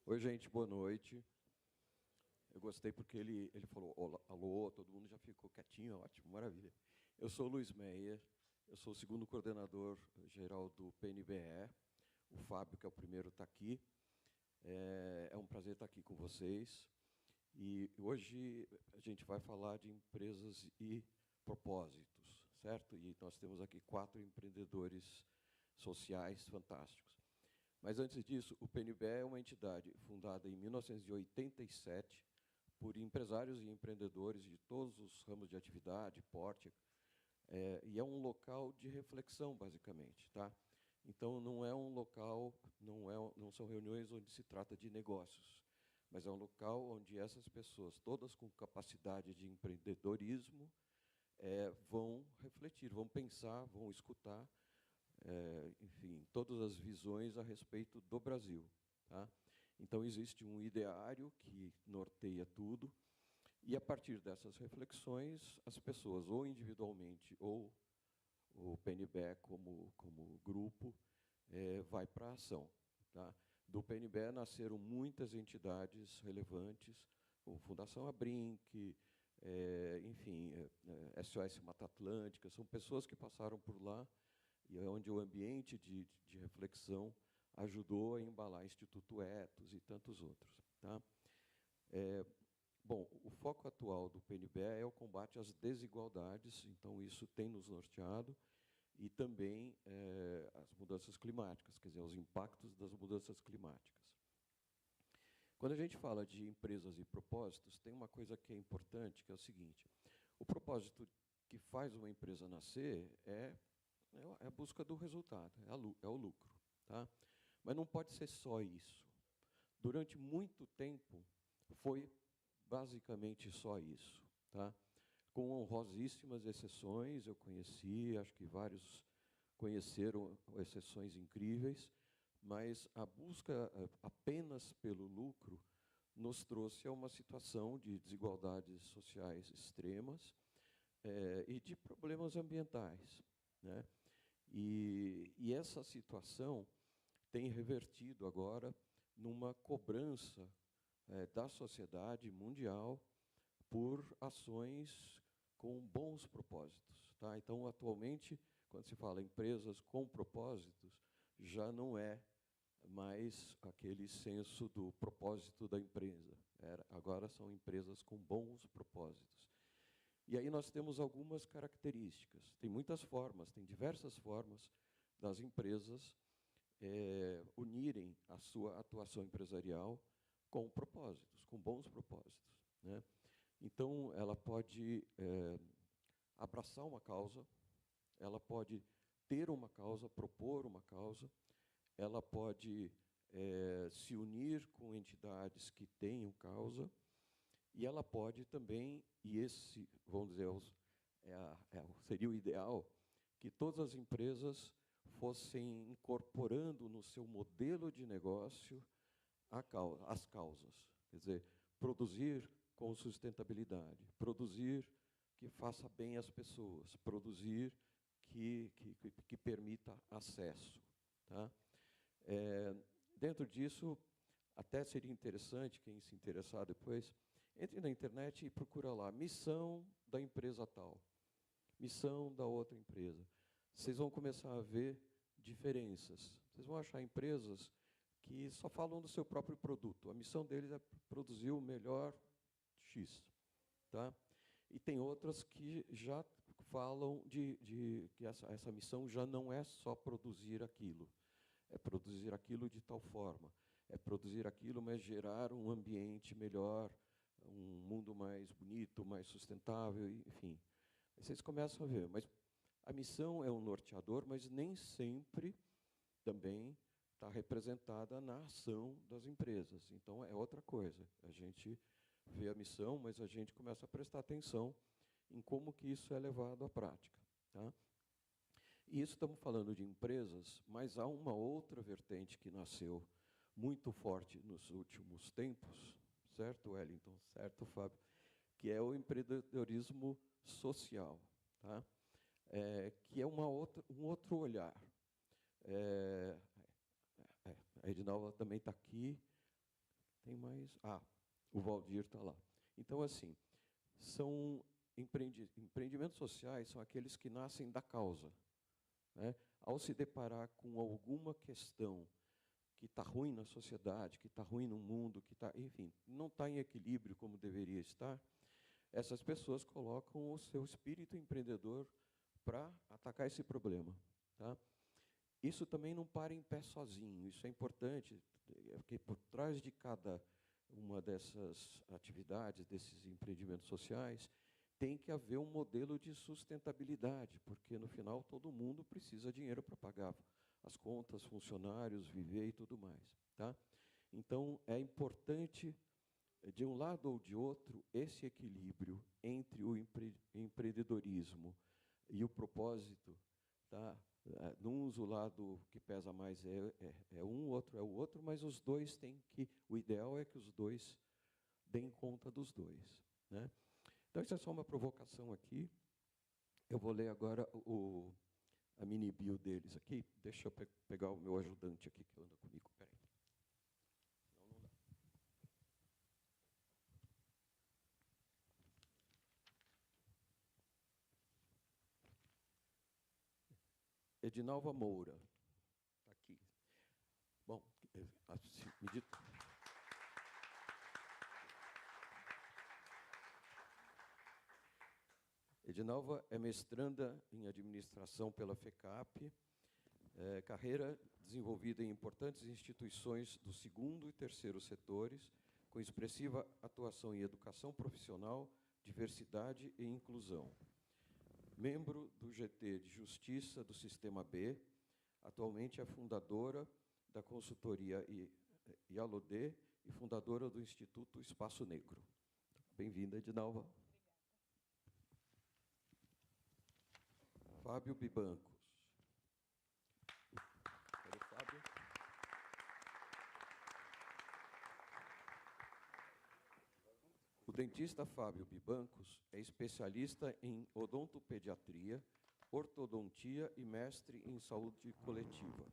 Oi, gente, boa noite. Eu gostei porque ele falou alô, todo mundo já ficou quietinho, ótimo, maravilha. Eu sou o Luiz Meyer, eu sou o segundo coordenador geral do PNBE. O Fábio, que é o primeiro, está aqui. É um prazer estar aqui com vocês. E hoje a gente vai falar de empresas e propósitos, certo? E nós temos aqui 4 empreendedores sociais fantásticos. Mas, antes disso, o PNBE é uma entidade fundada em 1987 por empresários e empreendedores de todos os ramos de atividade, porte, e é um local de reflexão, basicamente. Tá? Então, não é um local, não são reuniões onde se trata de negócios, mas é um local onde essas pessoas, todas com capacidade de empreendedorismo, vão refletir, vão pensar, vão escutar, enfim, todas as visões a respeito do Brasil. Tá? Então, existe um ideário que norteia tudo, e, a partir dessas reflexões, as pessoas, ou individualmente, ou o PNBE como grupo, vai para a ação. Tá? Do PNBE nasceram muitas entidades relevantes, como Fundação Abrinq, enfim, SOS Mata Atlântica, são pessoas que passaram por lá, e é onde o ambiente de reflexão ajudou a embalar Instituto Ethos e tantos outros. Tá? Bom, o foco atual do PNBE é o combate às desigualdades, então isso tem nos norteado, e também as mudanças climáticas, quer dizer, os impactos das mudanças climáticas. Quando a gente fala de empresas e propósitos, tem uma coisa que é importante, que é o seguinte: o propósito que faz uma empresa nascer é a busca do resultado, é o lucro. Tá? Mas não pode ser só isso. Durante muito tempo, foi basicamente só isso. Tá? Com honrosíssimas exceções, eu conheci, acho que vários conheceram exceções incríveis, mas a busca apenas pelo lucro nos trouxe a uma situação de desigualdades sociais extremas e de problemas ambientais. Né? E essa situação tem revertido agora numa cobrança da sociedade mundial por ações com bons propósitos. Tá? Então, atualmente, quando se fala em empresas com propósitos, já não é mais aquele senso do propósito da empresa. Agora são empresas com bons propósitos. E aí nós temos algumas características. Tem muitas formas, tem diversas formas das empresas unirem a sua atuação empresarial com propósitos, com bons propósitos. Né? Então, ela pode abraçar uma causa, ela pode ter uma causa, propor uma causa, ela pode se unir com entidades que tenham causa, e ela pode também, e esse, vamos dizer, seria o ideal, que todas as empresas fossem incorporando no seu modelo de negócio as causas. Quer dizer, produzir com sustentabilidade, produzir que faça bem às pessoas, produzir que permita acesso. Tá? Dentro disso, até seria interessante, quem se interessar depois, entre na internet e procura lá, missão da empresa tal, missão da outra empresa. Vocês vão começar a ver diferenças. Vocês vão achar empresas que só falam do seu próprio produto. A missão deles é produzir o melhor X. Tá? E tem outras que já falam que essa missão já não é só produzir aquilo. É produzir aquilo de tal forma. É produzir aquilo, mas gerar um ambiente melhor, um mundo mais bonito, mais sustentável, enfim. Aí vocês começam a ver. Mas a missão é um norteador, mas nem sempre também está representada na ação das empresas. Então, é outra coisa. A gente vê a missão, mas a gente começa a prestar atenção em como que isso é levado à prática. Tá? E isso estamos falando de empresas, mas há uma outra vertente que nasceu muito forte nos últimos tempos, certo, Wellington? Certo, Fábio? Que é o empreendedorismo social, tá? Que é um outro olhar. A Edinalva também está aqui, Tem mais? Ah, o Valdir está lá. Então, assim, são empreendimentos sociais são aqueles que nascem da causa, né? Ao se deparar com alguma questão que está ruim na sociedade, que está ruim no mundo, que está, enfim, não está em equilíbrio como deveria estar, essas pessoas colocam o seu espírito empreendedor para atacar esse problema, tá? Isso também não para em pé sozinho, isso é importante, porque por trás de cada uma dessas atividades, desses empreendimentos sociais, tem que haver um modelo de sustentabilidade, porque, no final, todo mundo precisa de dinheiro para pagar as contas, funcionários, viver e tudo mais, tá? Então, é importante, de um lado ou de outro, esse equilíbrio entre o empreendedorismo e o propósito, tá? Uns o lado que pesa mais é um, o outro é o outro, mas os dois têm que... O ideal é que os dois deem conta dos dois, né? Então, isso é só uma provocação aqui. Eu vou ler agora a mini bio deles aqui. Deixa eu pegar o meu ajudante aqui, que anda comigo. Espera aí. Senão não dá. Edinalva Moura. Está aqui. Bom, Edinalva é mestranda em administração pela FECAP, carreira desenvolvida em importantes instituições do segundo e terceiro setores, com expressiva atuação em educação profissional, diversidade e inclusão. Membro do GT de Justiça do Sistema B, atualmente é fundadora da consultoria IALODE e fundadora do Instituto Espaço Negro. Bem-vinda, Edinalva. Obrigada. Fábio Bibancos. Cadê o Fábio? O dentista Fábio Bibancos é especialista em odontopediatria, ortodontia e mestre em saúde coletiva.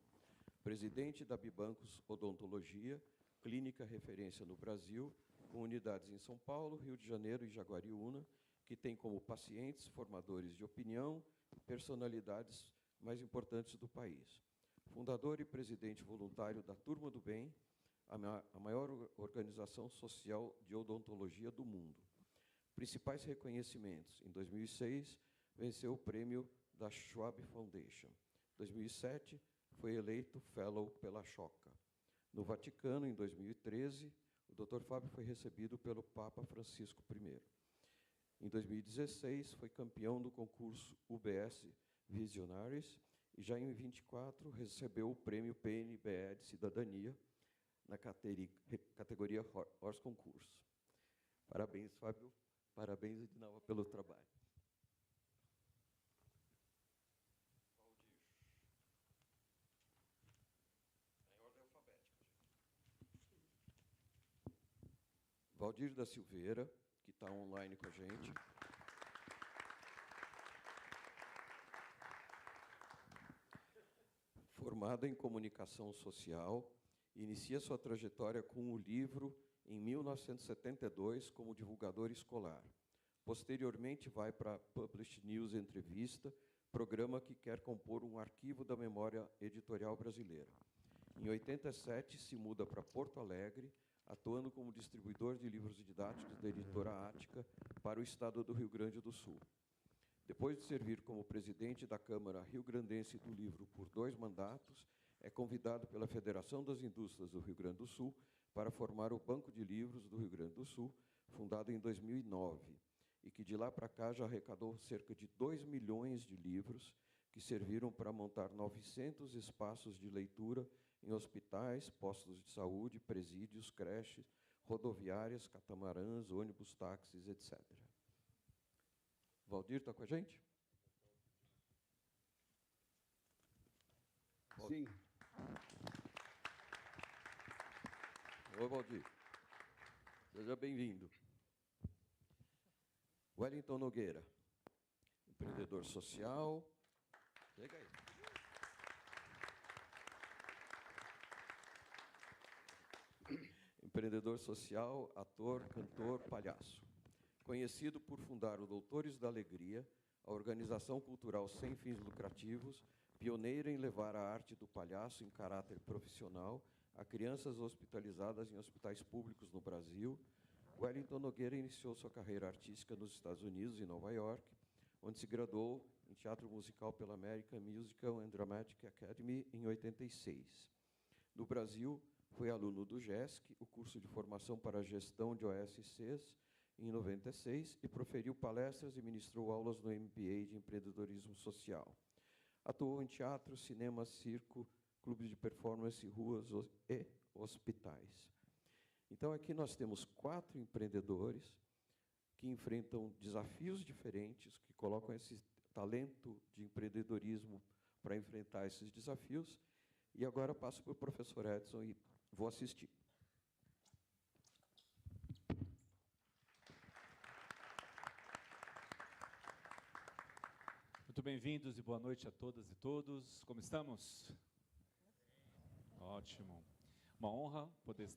Presidente da Bibancos Odontologia, clínica referência no Brasil, com unidades em São Paulo, Rio de Janeiro e Jaguariúna, que tem como pacientes formadores de opinião e personalidades mais importantes do país. Fundador e presidente voluntário da Turma do Bem, a maior organização social de odontologia do mundo. Principais reconhecimentos. Em 2006, venceu o prêmio da Schwab Foundation. Em 2007, foi eleito Fellow pela Choca. No Vaticano, em 2013, o Dr. Fábio foi recebido pelo Papa Francisco I. Em 2016, foi campeão do concurso UBS Visionaries e já em 2024 recebeu o prêmio PNBE de Cidadania na categoria Horse Concurso. Parabéns, Fábio. Parabéns, Edinalva, pelo trabalho. Valdir. Em ordem alfabética. Valdir da Silveira, que está online com a gente. Formado em comunicação social, inicia sua trajetória com o livro em 1972 como divulgador escolar. Posteriormente, vai para a Published News Entrevista, programa que quer compor um arquivo da memória editorial brasileira. Em 87, se muda para Porto Alegre, atuando como distribuidor de livros didáticos da editora Ática para o estado do Rio Grande do Sul. Depois de servir como presidente da Câmara Rio-Grandense do Livro por 2 mandatos, é convidado pela Federação das Indústrias do Rio Grande do Sul para formar o Banco de Livros do Rio Grande do Sul, fundado em 2009, e que de lá para cá já arrecadou cerca de 2 milhões de livros, que serviram para montar 900 espaços de leitura em hospitais, postos de saúde, presídios, creches, rodoviárias, catamarãs, ônibus, táxis, etc. Valdir está com a gente? Sim. Oi, Valdir. Seja bem-vindo. Wellington Nogueira, empreendedor social. Chega aí. empreendedor social, ator, cantor, palhaço. Conhecido por fundar o Doutores da Alegria, a organização cultural sem fins lucrativos, pioneira em levar a arte do palhaço em caráter profissional a crianças hospitalizadas em hospitais públicos no Brasil, Wellington Nogueira iniciou sua carreira artística nos Estados Unidos, em Nova York, onde se graduou em teatro musical pela American Musical and Dramatic Academy em 86. No Brasil, foi aluno do GESC, o curso de formação para gestão de OSCs, em 96, e proferiu palestras e ministrou aulas no MBA de empreendedorismo social. Atuou em teatro, cinema, circo, clubes de performance, ruas e hospitais. Então, aqui nós temos 4 empreendedores que enfrentam desafios diferentes, que colocam esse talento de empreendedorismo para enfrentar esses desafios. E agora passo para o professor Edson e vou assistir. Muito bem-vindos e boa noite a todas e todos. Como estamos? Ótimo. Uma honra poder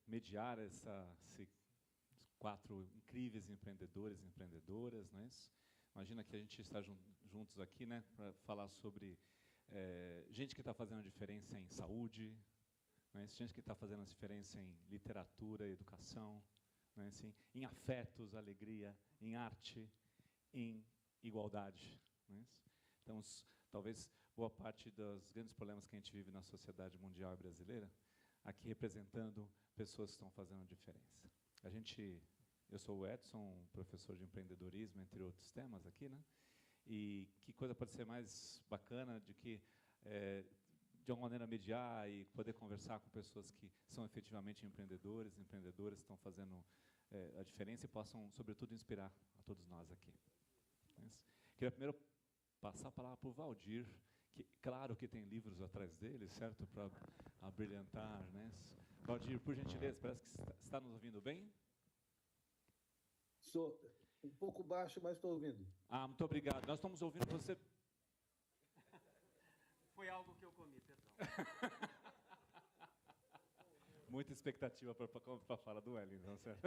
mediar esses 4 incríveis empreendedores e empreendedoras, não é isso? Imagina que a gente está juntos aqui, né, para falar sobre gente que está fazendo a diferença em saúde, não é isso? Gente que está fazendo a diferença em literatura, educação, não é assim? Em afetos, alegria, em arte, em igualdade. Não é isso? Então, talvez boa parte dos grandes problemas que a gente vive na sociedade mundial e brasileira, aqui representando pessoas que estão fazendo a diferença. Eu sou o Edson, professor de empreendedorismo, entre outros temas aqui, né? E que coisa pode ser mais bacana de que, de alguma maneira, mediar e poder conversar com pessoas que são efetivamente empreendedores, empreendedoras, que estão fazendo a diferença e possam, sobretudo, inspirar a todos nós aqui. Queria primeiro passar a palavra para o Valdir, que, claro que tem livros atrás dele, certo, para abrilhantar, né? Valdir, por gentileza, parece que está nos ouvindo bem? Sou um pouco baixo, mas estou ouvindo. Ah, muito obrigado. Nós estamos ouvindo você. Foi algo que eu comi, perdão. Muita expectativa para a fala do Wellington, certo?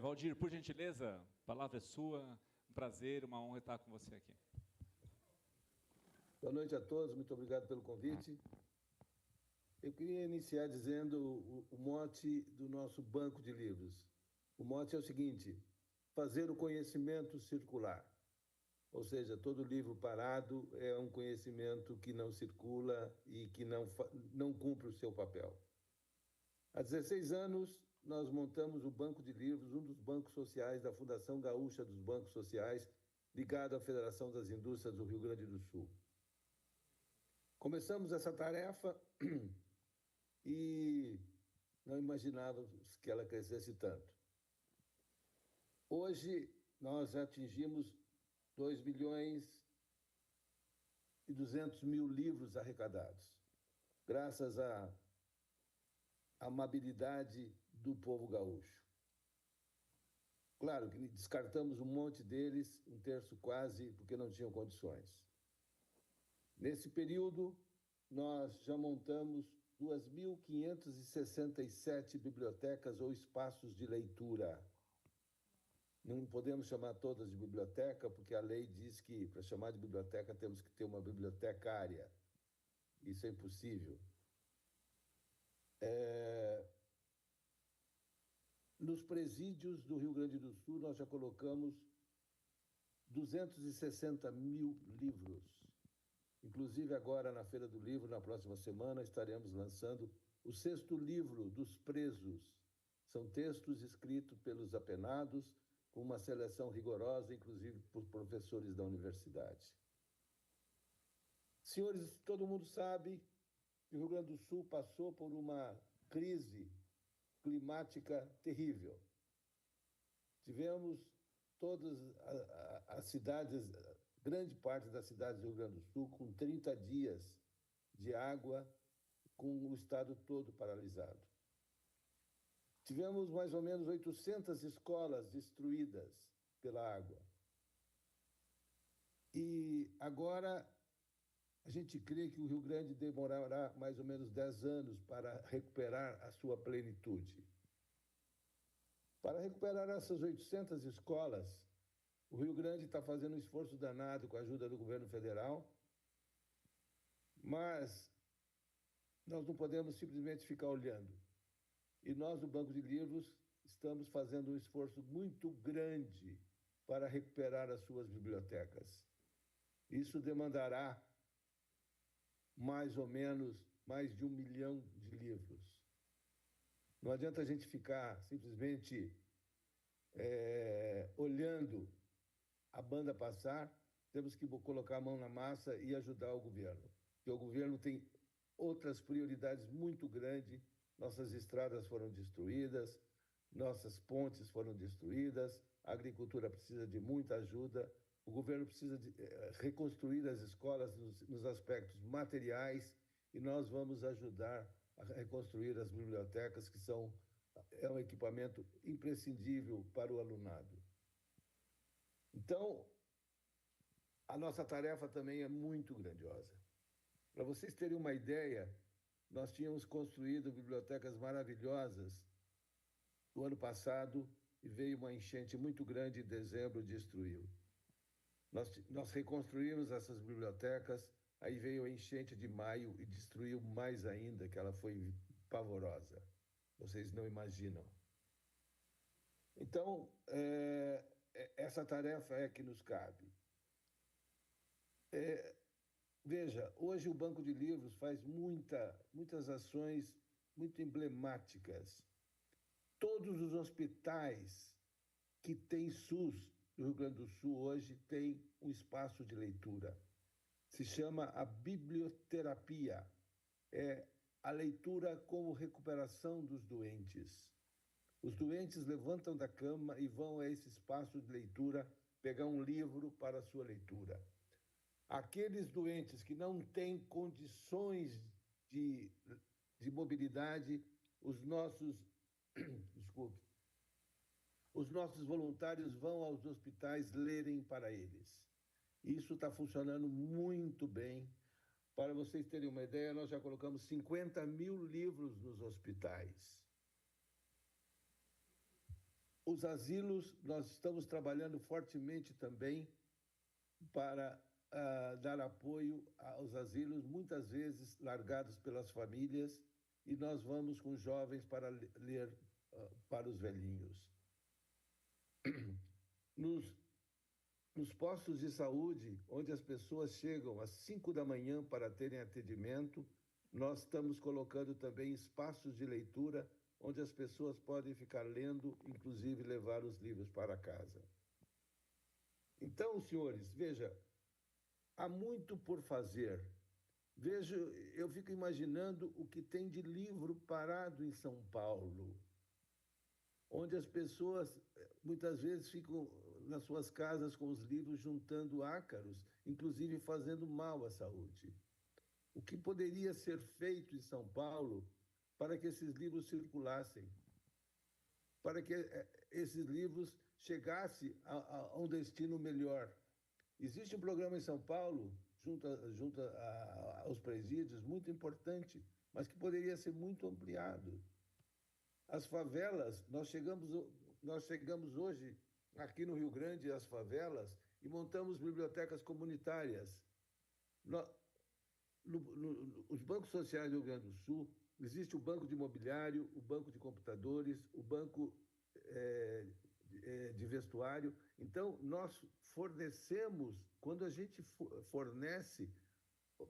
Valdir, por gentileza, a palavra é sua. Um prazer, uma honra estar com você aqui. Boa noite a todos, muito obrigado pelo convite. Eu queria iniciar dizendo o mote do nosso banco de livros. O mote é o seguinte: fazer o conhecimento circular. Ou seja, todo livro parado é um conhecimento que não circula e que não cumpre o seu papel. Há 16 anos, nós montamos o Banco de Livros, um dos bancos sociais da Fundação Gaúcha dos Bancos Sociais, ligado à Federação das Indústrias do Rio Grande do Sul. Começamos essa tarefa e não imaginávamos que ela crescesse tanto. Hoje, nós já atingimos 2.200.000 livros arrecadados, graças à amabilidade do povo gaúcho. Claro que descartamos um monte deles, 1/3 quase, porque não tinham condições. Nesse período, nós já montamos 2.567 bibliotecas ou espaços de leitura. Não podemos chamar todas de biblioteca, porque a lei diz que, para chamar de biblioteca, temos que ter uma bibliotecária. Isso é impossível. Nos presídios do Rio Grande do Sul, nós já colocamos 260.000 livros. Inclusive, agora, na Feira do Livro, na próxima semana, estaremos lançando o 6º livro dos presos. São textos escritos pelos apenados, com uma seleção rigorosa, inclusive por professores da universidade. Senhores, todo mundo sabe que o Rio Grande do Sul passou por uma crise climática terrível. Tivemos todas as cidades, grande parte das cidades do Rio Grande do Sul, com 30 dias de água, com o estado todo paralisado. Tivemos mais ou menos 800 escolas destruídas pela água. E agora a gente crê que o Rio Grande demorará mais ou menos 10 anos para recuperar a sua plenitude. Para recuperar essas 800 escolas, o Rio Grande está fazendo um esforço danado com a ajuda do governo federal, mas nós não podemos simplesmente ficar olhando. E nós, do Banco de Livros, estamos fazendo um esforço muito grande para recuperar as suas bibliotecas. Isso demandará mais ou menos mais de 1 milhão de livros. Não adianta a gente ficar simplesmente olhando a banda passar, temos que colocar a mão na massa e ajudar o governo. Porque o governo tem outras prioridades muito grandes. Nossas estradas foram destruídas, nossas pontes foram destruídas, a agricultura precisa de muita ajuda, o governo precisa de reconstruir as escolas nos aspectos materiais e nós vamos ajudar a reconstruir as bibliotecas, que é um equipamento imprescindível para o alunado. Então, a nossa tarefa também é muito grandiosa. Para vocês terem uma ideia, nós tínhamos construído bibliotecas maravilhosas no ano passado e veio uma enchente muito grande em dezembro e destruiu. Nós reconstruímos essas bibliotecas, aí veio a enchente de maio e destruiu mais ainda, que ela foi pavorosa. Vocês não imaginam. Então, essa tarefa é que nos cabe. Veja, hoje o Banco de Livros faz muitas ações muito emblemáticas. Todos os hospitais que têm SUS no Rio Grande do Sul hoje têm um espaço de leitura. Se chama a biblioterapia. É a leitura como recuperação dos doentes. Os doentes levantam da cama e vão a esse espaço de leitura pegar um livro para a sua leitura. Aqueles doentes que não têm condições de mobilidade, os nossos voluntários vão aos hospitais lerem para eles. Isso está funcionando muito bem. Para vocês terem uma ideia, nós já colocamos 50 mil livros nos hospitais. Os asilos, nós estamos trabalhando fortemente também para dar apoio aos asilos, muitas vezes largados pelas famílias, e nós vamos com jovens para ler para os velhinhos. Nos postos de saúde, onde as pessoas chegam às 5 da manhã para terem atendimento, nós estamos colocando também espaços de leitura, onde as pessoas podem ficar lendo, inclusive levar os livros para casa. Então, senhores, veja, há muito por fazer. Vejo, eu fico imaginando o que tem de livro parado em São Paulo, onde as pessoas muitas vezes ficam nas suas casas com os livros juntando ácaros, inclusive fazendo mal à saúde. O que poderia ser feito em São Paulo para que esses livros circulassem, para que esses livros chegassem a um destino melhor? Existe um programa em São Paulo, junto aos presídios, muito importante, mas que poderia ser muito ampliado. As favelas, nós chegamos hoje aqui no Rio Grande, às favelas, e montamos bibliotecas comunitárias. Os bancos sociais do Rio Grande do Sul, existe o banco de imobiliário, o banco de computadores, o banco de vestuário. Então, nós fornecemos, quando a gente fornece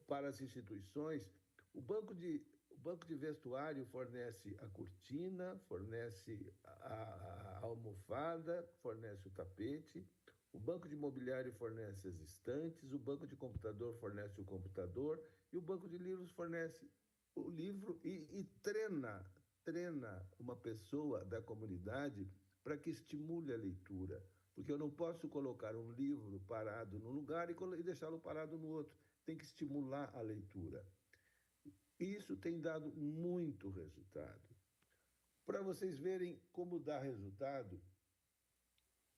para as instituições, o banco de vestuário fornece a cortina, fornece a almofada, fornece o tapete, o banco de imobiliário fornece as estantes, o banco de computador fornece o computador e o banco de livros fornece o livro e treina uma pessoa da comunidade para que estimule a leitura. Porque eu não posso colocar um livro parado num lugar e deixá-lo parado no outro. Tem que estimular a leitura. Isso tem dado muito resultado. Para vocês verem como dá resultado,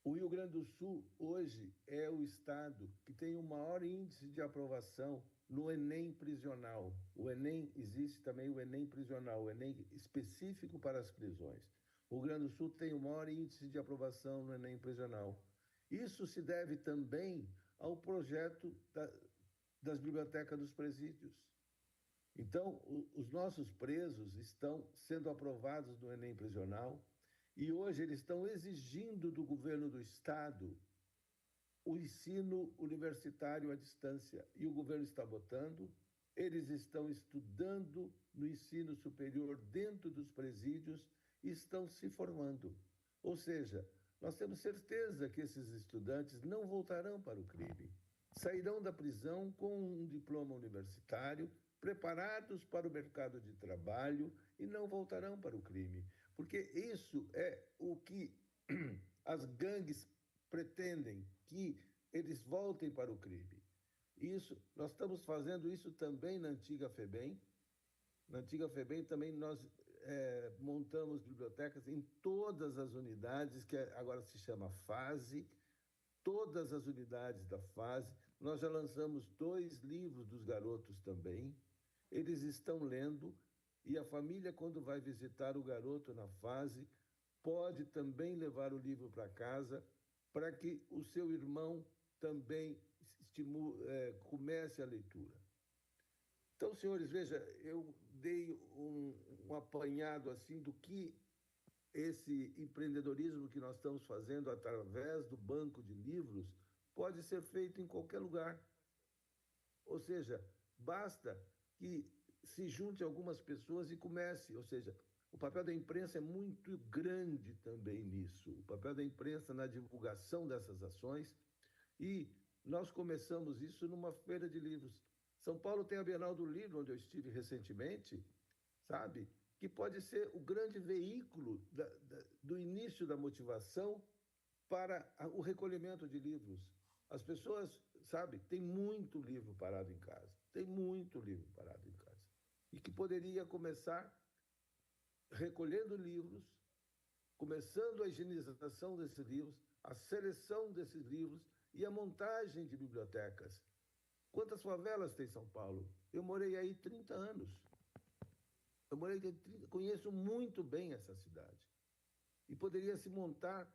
O Rio Grande do Sul, hoje, é o estado que tem o maior índice de aprovação no Enem prisional. O Enem, existe também o Enem prisional, o Enem específico para as prisões. O Rio Grande do Sul tem o maior índice de aprovação no Enem prisional. Isso se deve também ao projeto das bibliotecas dos presídios. Então, os nossos presos estão sendo aprovados no Enem prisional e hoje eles estão exigindo do governo do Estado o ensino universitário à distância. E o governo está botando, eles estão estudando no ensino superior dentro dos presídios e estão se formando. Ou seja, nós temos certeza que esses estudantes não voltarão para o crime. Sairão da prisão com um diploma universitário, preparados para o mercado de trabalho e não voltarão para o crime. Porque isso é o que as gangues pretendem, que eles voltem para o crime. Isso, nós estamos fazendo isso também na antiga FEBEM. Na antiga FEBEM também nós montamos bibliotecas em todas as unidades, que agora se chama FASE, todas as unidades da FASE. Nós já lançamos 2 livros dos garotos também. Eles estão lendo e a família, quando vai visitar o garoto na FASE, pode também levar o livro para casa para que o seu irmão também comece a leitura. Então, senhores, veja, eu dei um apanhado assim do que esse empreendedorismo que nós estamos fazendo através do banco de livros pode ser feito em qualquer lugar. Ou seja, basta que se junte algumas pessoas e comece. Ou seja, o papel da imprensa é muito grande também nisso. O papel da imprensa na divulgação dessas ações. E nós começamos isso numa feira de livros. São Paulo tem a Bienal do Livro, onde eu estive recentemente, sabe? Que pode ser o grande veículo do início da motivação para o recolhimento de livros. As pessoas, sabe, tem muito livro parado em casa. Tem muito livro parado em casa. E que poderia começar recolhendo livros, começando a higienização desses livros, a seleção desses livros e a montagem de bibliotecas. Quantas favelas tem São Paulo? Eu morei aí 30 anos. Conheço muito bem essa cidade. E poderia se montar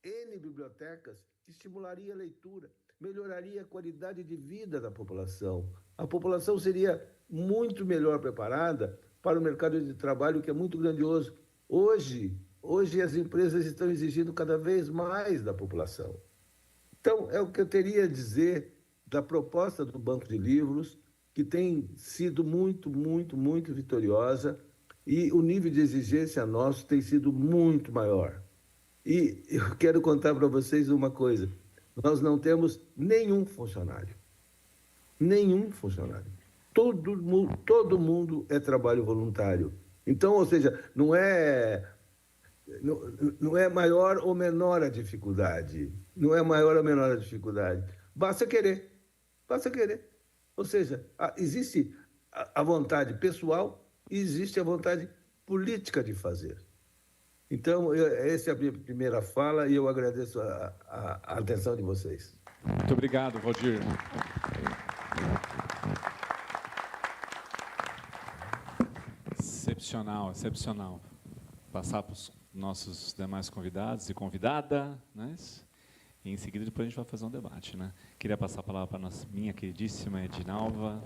N bibliotecas que estimularia a leitura, melhoraria a qualidade de vida da população. A população seria muito melhor preparada para o mercado de trabalho, que é muito grandioso. Hoje as empresas estão exigindo cada vez mais da população. Então, é o que eu teria a dizer da proposta do Banco de Livros, que tem sido muito, muito, muito vitoriosa, e o nível de exigência nosso tem sido muito maior. E eu quero contar para vocês uma coisa: nós não temos nenhum funcionário. Nenhum funcionário. Todo mundo é trabalho voluntário. Então, ou seja, não é maior ou menor a dificuldade. Não é maior ou menor a dificuldade. Basta querer. Basta querer. Ou seja, existe a vontade pessoal e existe a vontade política de fazer. Então, essa é a minha primeira fala e eu agradeço a atenção de vocês. Muito obrigado, Valdir. Excepcional, excepcional. Passar para os nossos demais convidados e convidada, né? E em seguida, depois a gente vai fazer um debate, né? Queria passar a palavra para a minha queridíssima Edinalva.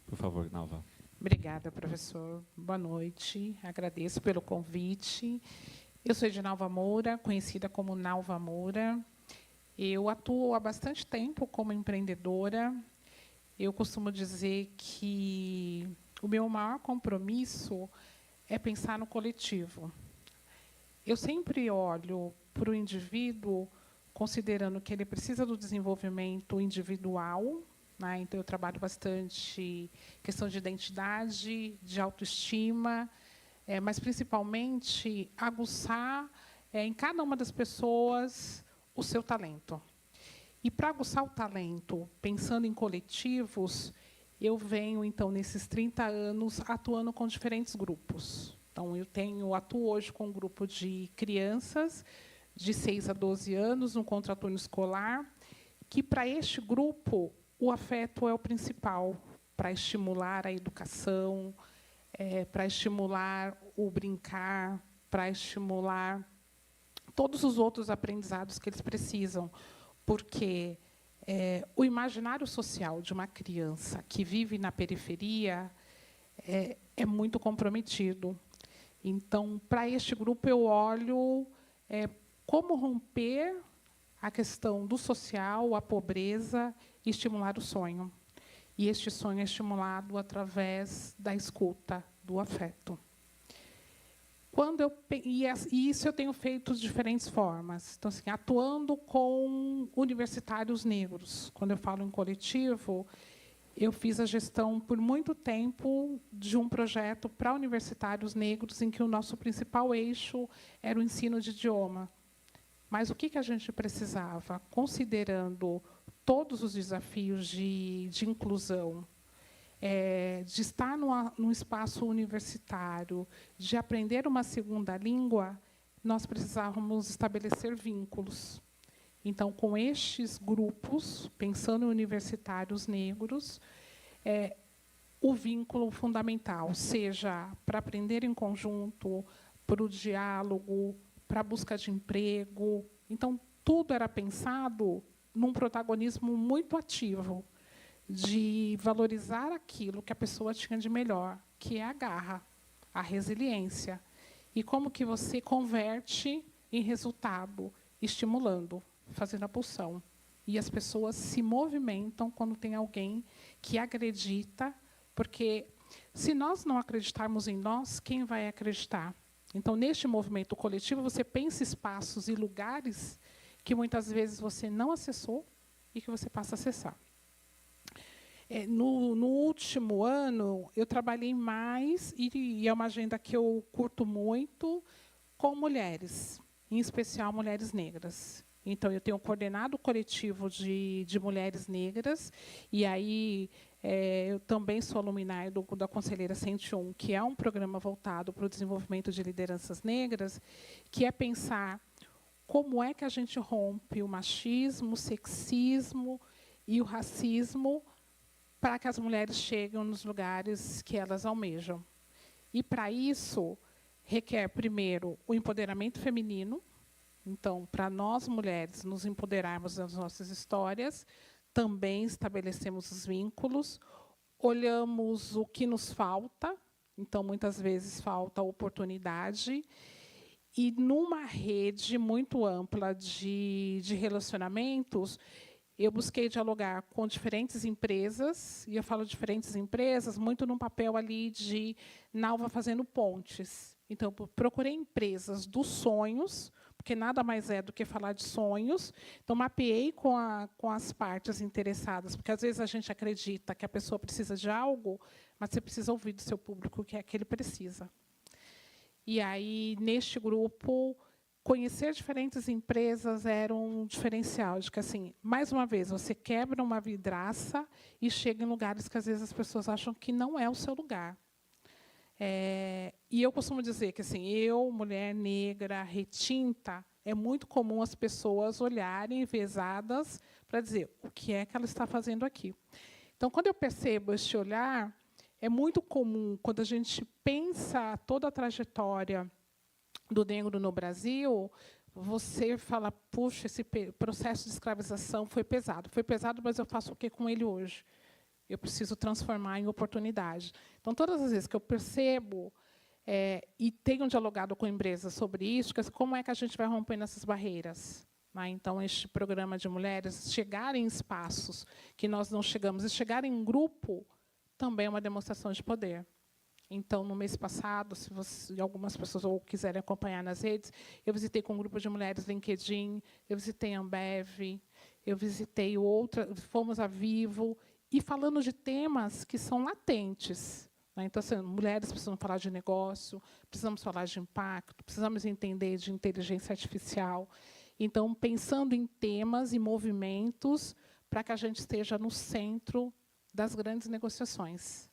Por favor, Edinalva. Obrigada, professor. Boa noite. Agradeço pelo convite. Eu sou Edinalva Moura, conhecida como Nalva Moura. Eu atuo há bastante tempo como empreendedora. Eu costumo dizer que o meu maior compromisso é pensar no coletivo. Eu sempre olho para o indivíduo considerando que ele precisa do desenvolvimento individual, né? Então, eu trabalho bastante questão de identidade, de autoestima, mas, principalmente, aguçar em cada uma das pessoas o seu talento. E, para aguçar o talento, pensando em coletivos, eu venho, então, nesses 30 anos, atuando com diferentes grupos. Então, atuo hoje com um grupo de crianças de 6 a 12 anos, no contraturno escolar, que, para este grupo, o afeto é o principal, para estimular a educação, para estimular o brincar, para estimular todos os outros aprendizados que eles precisam, porque o imaginário social de uma criança que vive na periferia é muito comprometido. Então, para este grupo, eu olho como romper a questão do social, a pobreza, e estimular o sonho. E este sonho é estimulado através da escuta, do afeto. E isso eu tenho feito de diferentes formas. Então, assim, atuando com universitários negros. Quando eu falo em coletivo, eu fiz a gestão, por muito tempo, de um projeto para universitários negros, em que o nosso principal eixo era o ensino de idioma. Mas o que a gente precisava, considerando todos os desafios de inclusão, de estar num espaço universitário, de aprender uma segunda língua, nós precisávamos estabelecer vínculos. Então, com estes grupos, pensando em universitários negros, o vínculo fundamental, seja para aprender em conjunto, para o diálogo, para a busca de emprego. Então, tudo era pensado num protagonismo muito ativo, de valorizar aquilo que a pessoa tinha de melhor, que é a garra, a resiliência. E como que você converte em resultado, estimulando, fazendo a pulsão. E as pessoas se movimentam quando tem alguém que acredita, porque se nós não acreditarmos em nós, quem vai acreditar? Então, neste movimento coletivo, você pensa espaços e lugares que muitas vezes você não acessou e que você passa a acessar. No último ano, eu trabalhei mais, e é uma agenda que eu curto muito, com mulheres, em especial mulheres negras. Então, eu tenho coordenado o coletivo de mulheres negras, e aí eu também sou alumni da Conselheira 101, que é um programa voltado para o desenvolvimento de lideranças negras, que é pensar como é que a gente rompe o machismo, o sexismo e o racismo para que as mulheres cheguem nos lugares que elas almejam. E, para isso, requer, primeiro, o empoderamento feminino. Então, para nós, mulheres, nos empoderarmos das nossas histórias, também estabelecemos os vínculos, olhamos o que nos falta. Então, muitas vezes, falta oportunidade. E, numa rede muito ampla de relacionamentos, eu busquei dialogar com diferentes empresas, e eu falo diferentes empresas, muito num papel ali de Nalva fazendo pontes. Então, procurei empresas dos sonhos, porque nada mais é do que falar de sonhos. Então, mapeei com as partes interessadas, porque, às vezes, a gente acredita que a pessoa precisa de algo, mas você precisa ouvir do seu público o que é que ele precisa. E aí, neste grupo, conhecer diferentes empresas era um diferencial, de que, assim, mais uma vez, você quebra uma vidraça e chega em lugares que, às vezes, as pessoas acham que não é o seu lugar. E eu costumo dizer que, assim, eu, mulher negra, retinta, é muito comum as pessoas olharem enviesadas para dizer o que é que ela está fazendo aqui. Então, quando eu percebo este olhar, é muito comum, quando a gente pensa toda a trajetória do negro no Brasil, você fala, puxa, esse processo de escravização foi pesado. Foi pesado, mas eu faço o que com ele hoje? Eu preciso transformar em oportunidade. Então, todas as vezes que eu percebo e tenho dialogado com empresas sobre isso, como é que a gente vai rompendo essas barreiras? Então, este programa de mulheres, chegar em espaços que nós não chegamos, e chegar em grupo, também é uma demonstração de poder. Então, no mês passado, se algumas pessoas quiserem acompanhar nas redes, eu visitei com um grupo de mulheres LinkedIn, eu visitei a Ambev, eu visitei fomos a Vivo, e falando de temas que são latentes. Então, assim, mulheres precisam falar de negócio, precisamos falar de impacto, precisamos entender de inteligência artificial. Então, pensando em temas e movimentos para que a gente esteja no centro das grandes negociações.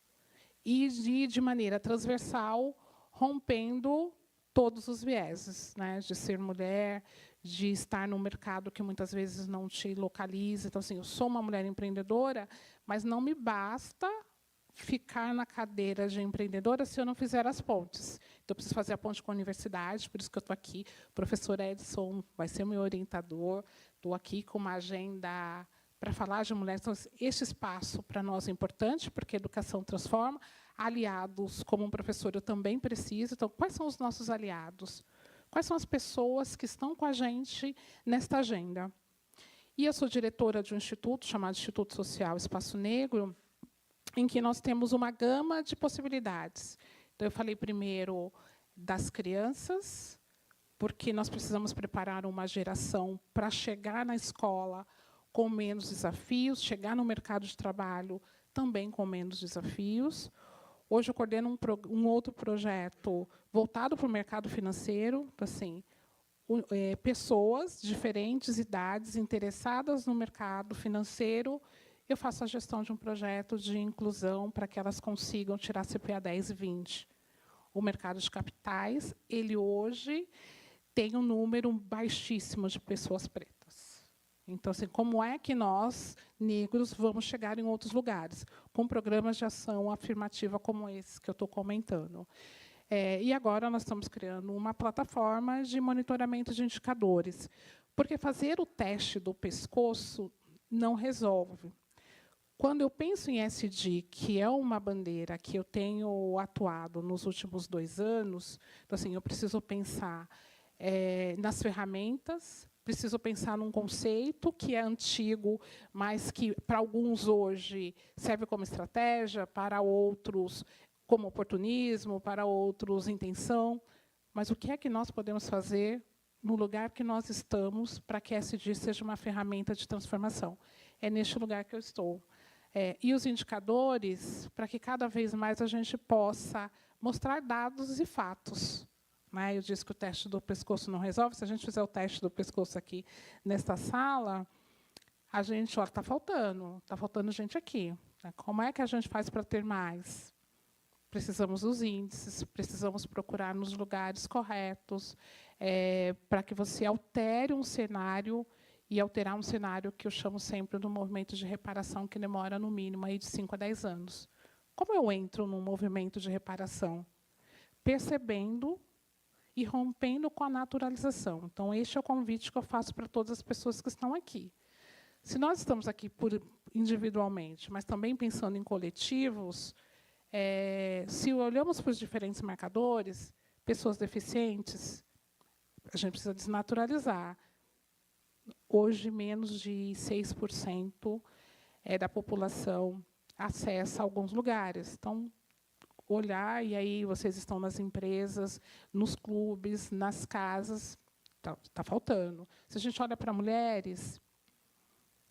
E, de maneira transversal, rompendo todos os vieses, né? De ser mulher, de estar num mercado que muitas vezes não te localiza. Então, assim, eu sou uma mulher empreendedora, mas não me basta ficar na cadeira de empreendedora se eu não fizer as pontes. Então, eu preciso fazer a ponte com a universidade, por isso que eu estou aqui. O professor Edson vai ser meu orientador. Estou aqui com uma agenda para falar de mulheres. Então, este espaço para nós é importante, porque a educação transforma. Aliados, como um professor, eu também preciso. Então, quais são os nossos aliados? Quais são as pessoas que estão com a gente nesta agenda? E eu sou diretora de um instituto chamado Instituto Social Espaço Negro, em que nós temos uma gama de possibilidades. Então, eu falei primeiro das crianças, porque nós precisamos preparar uma geração para chegar na escola com menos desafios, chegar no mercado de trabalho também com menos desafios. Hoje eu coordeno um outro projeto voltado para o mercado financeiro, assim, pessoas de diferentes idades interessadas no mercado financeiro. Eu faço a gestão de um projeto de inclusão para que elas consigam tirar CPA 10 e 20. O mercado de capitais, ele hoje tem um número baixíssimo de pessoas pretas. Então, assim, como é que nós, negros, vamos chegar em outros lugares? Com programas de ação afirmativa como esse que eu estou comentando. E agora nós estamos criando uma plataforma de monitoramento de indicadores, porque fazer o teste do pescoço não resolve. Quando eu penso em SD, que é uma bandeira que eu tenho atuado nos últimos 2 anos, então, assim, eu preciso pensar nas ferramentas, preciso pensar num conceito que é antigo, mas que, para alguns, hoje, serve como estratégia, para outros, como oportunismo, para outros, intenção. Mas o que é que nós podemos fazer no lugar que nós estamos para que a SD seja uma ferramenta de transformação? É neste lugar que eu estou. E os indicadores, para que cada vez mais a gente possa mostrar dados e fatos. Eu disse que o teste do pescoço não resolve. Se a gente fizer o teste do pescoço aqui nesta sala, a gente, olha, está faltando gente aqui. Como é que a gente faz para ter mais? Precisamos dos índices, precisamos procurar nos lugares corretos, para que você altere um cenário, e alterar um cenário que eu chamo sempre do movimento de reparação, que demora, no mínimo, aí de 5 a 10 anos. Como eu entro num movimento de reparação? Percebendo e rompendo com a naturalização. Então, este é o convite que eu faço para todas as pessoas que estão aqui. Se nós estamos aqui individualmente, mas também pensando em coletivos, se olhamos para os diferentes marcadores, pessoas deficientes, a gente precisa desnaturalizar. Hoje, menos de 6% da população acessa alguns lugares. Então, olhar, e aí vocês estão nas empresas, nos clubes, nas casas, está faltando. Se a gente olha para mulheres,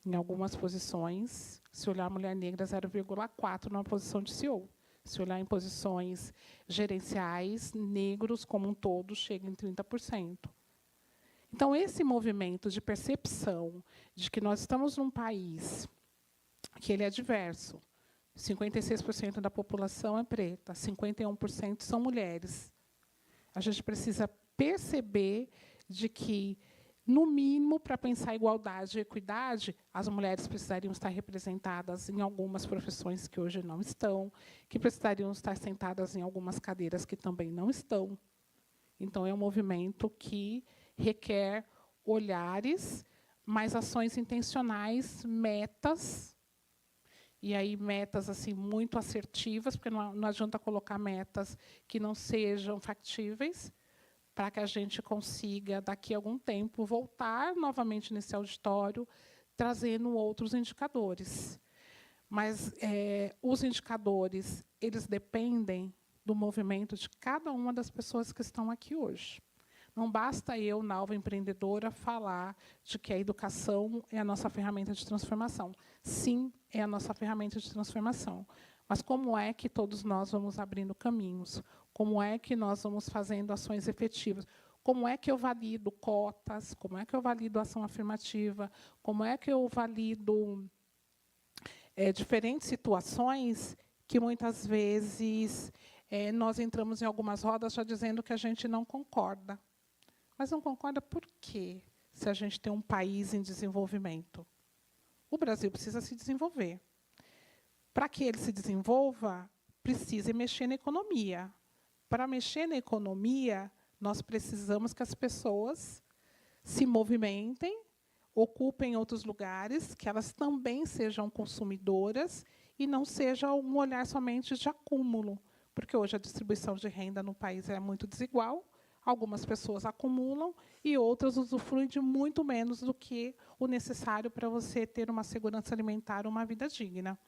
em algumas posições, se olhar mulher negra, 0,4 numa posição de CEO. Se olhar em posições gerenciais, negros, como um todo, chega em 30%. Então, esse movimento de percepção de que nós estamos num país que ele é diverso, 56% da população é preta, 51% são mulheres. A gente precisa perceber de que, no mínimo, para pensar igualdade e equidade, as mulheres precisariam estar representadas em algumas profissões que hoje não estão, que precisariam estar sentadas em algumas cadeiras que também não estão. Então, é um movimento que requer olhares, mais ações intencionais, metas. E aí, metas assim, muito assertivas, porque não adianta colocar metas que não sejam factíveis, para que a gente consiga, daqui a algum tempo, voltar novamente nesse auditório, trazendo outros indicadores. Mas os indicadores, eles dependem do movimento de cada uma das pessoas que estão aqui hoje. Não basta eu, Nalva empreendedora, falar de que a educação é a nossa ferramenta de transformação. Sim, é a nossa ferramenta de transformação. Mas como é que todos nós vamos abrindo caminhos? Como é que nós vamos fazendo ações efetivas? Como é que eu valido cotas? Como é que eu valido ação afirmativa? Como é que eu valido diferentes situações que, muitas vezes, nós entramos em algumas rodas já dizendo que a gente não concorda. Mas não concorda por quê, se a gente tem um país em desenvolvimento? O Brasil precisa se desenvolver. Para que ele se desenvolva, precisa mexer na economia. Para mexer na economia, nós precisamos que as pessoas se movimentem, ocupem outros lugares, que elas também sejam consumidoras e não seja um olhar somente de acúmulo, porque hoje a distribuição de renda no país é muito desigual, algumas pessoas acumulam e outras usufruem de muito menos do que o necessário para você ter uma segurança alimentar, uma vida digna.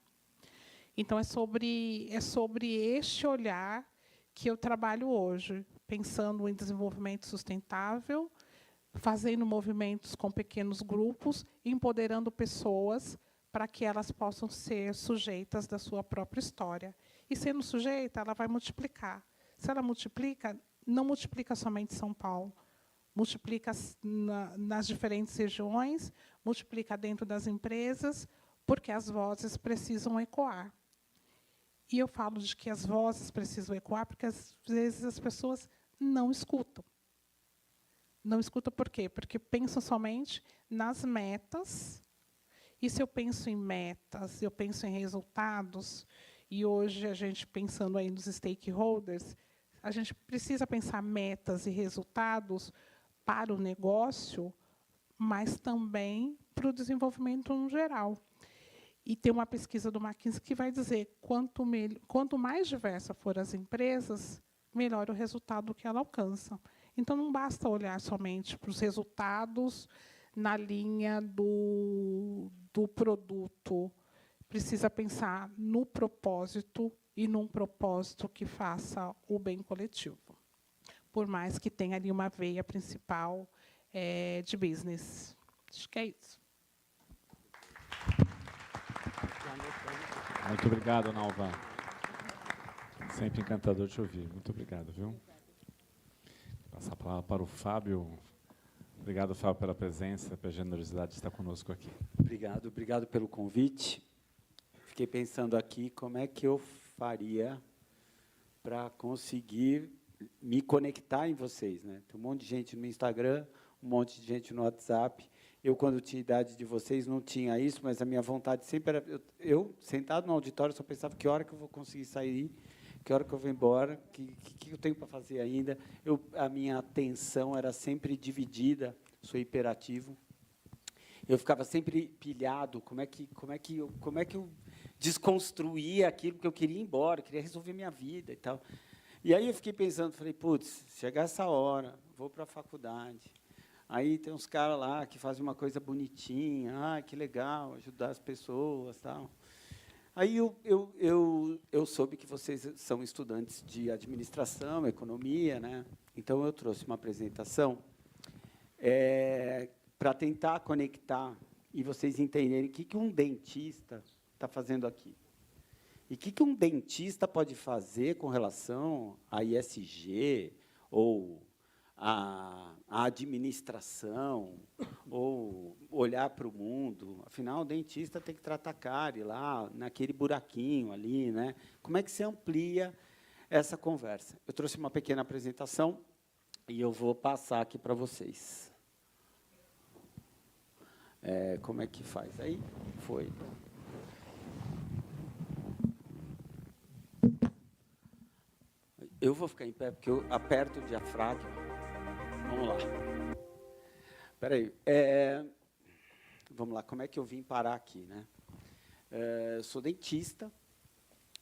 Então, é sobre este olhar que eu trabalho hoje, pensando em desenvolvimento sustentável, fazendo movimentos com pequenos grupos, empoderando pessoas para que elas possam ser sujeitas da sua própria história. E, sendo sujeita, ela vai multiplicar. Se ela multiplica, não multiplica somente São Paulo, multiplica nas diferentes regiões, multiplica dentro das empresas, porque as vozes precisam ecoar. E eu falo de que as vozes precisam ecoar porque, às vezes, as pessoas não escutam. Não escutam por quê? Porque pensam somente nas metas. E se eu penso em metas, eu penso em resultados, e hoje a gente pensando aí nos stakeholders, a gente precisa pensar metas e resultados para o negócio, mas também para o desenvolvimento no geral. E tem uma pesquisa do McKinsey que vai dizer quanto mais diversa for as empresas, melhor o resultado que ela alcança. Então, não basta olhar somente para os resultados na linha do produto. Precisa pensar no propósito e num propósito que faça o bem coletivo. Por mais que tenha ali uma veia principal de business. Acho que é isso. Muito obrigado, Nalva. Sempre encantador te ouvir. Muito obrigado, viu? Vou passar a palavra para o Fábio. Obrigado, Fábio, pela presença, pela generosidade de estar conosco aqui. Obrigado pelo convite. Fiquei pensando aqui como é que eu faria para conseguir me conectar em vocês, né? Tem um monte de gente no Instagram, um monte de gente no WhatsApp. Eu, quando tinha idade de vocês, não tinha isso, mas a minha vontade sempre era... Eu sentado no auditório, só pensava que hora que eu vou conseguir sair, que hora que eu vou embora, que eu tenho para fazer ainda. A minha atenção era sempre dividida, sou hiperativo. Eu ficava sempre pilhado, como é que eu desconstruía aquilo que eu queria ir embora, eu queria resolver minha vida e tal. E aí eu fiquei pensando, falei, putz, chegar essa hora, vou para a faculdade. Aí tem uns caras lá que fazem uma coisa bonitinha, que legal, ajudar as pessoas, tal. Aí eu soube que vocês são estudantes de administração, economia, né? Então eu trouxe uma apresentação para tentar conectar e vocês entenderem o que um dentista está fazendo aqui. E o que um dentista pode fazer com relação à ISG, ou à administração, ou olhar para o mundo. Afinal, o dentista tem que tratar cárie lá, naquele buraquinho ali, né? Como é que se amplia essa conversa? Eu trouxe uma pequena apresentação e eu vou passar aqui para vocês. Como é que faz? Aí, foi. Eu vou ficar em pé, porque eu aperto o diafragma. Vamos lá. Espera aí. Vamos lá, como é que eu vim parar aqui, né? Sou dentista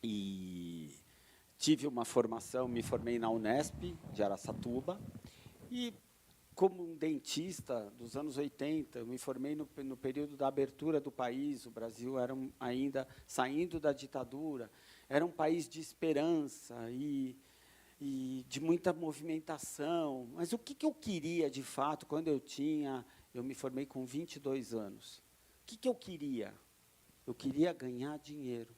e tive uma formação, me formei na Unesp, de Araçatuba, e, como um dentista dos anos 80, eu me formei no período da abertura do país. O Brasil era ainda saindo da ditadura, era um país de esperança e de muita movimentação. Mas o que eu queria, de fato, quando eu me formei com 22 anos? O que eu queria? Eu queria ganhar dinheiro.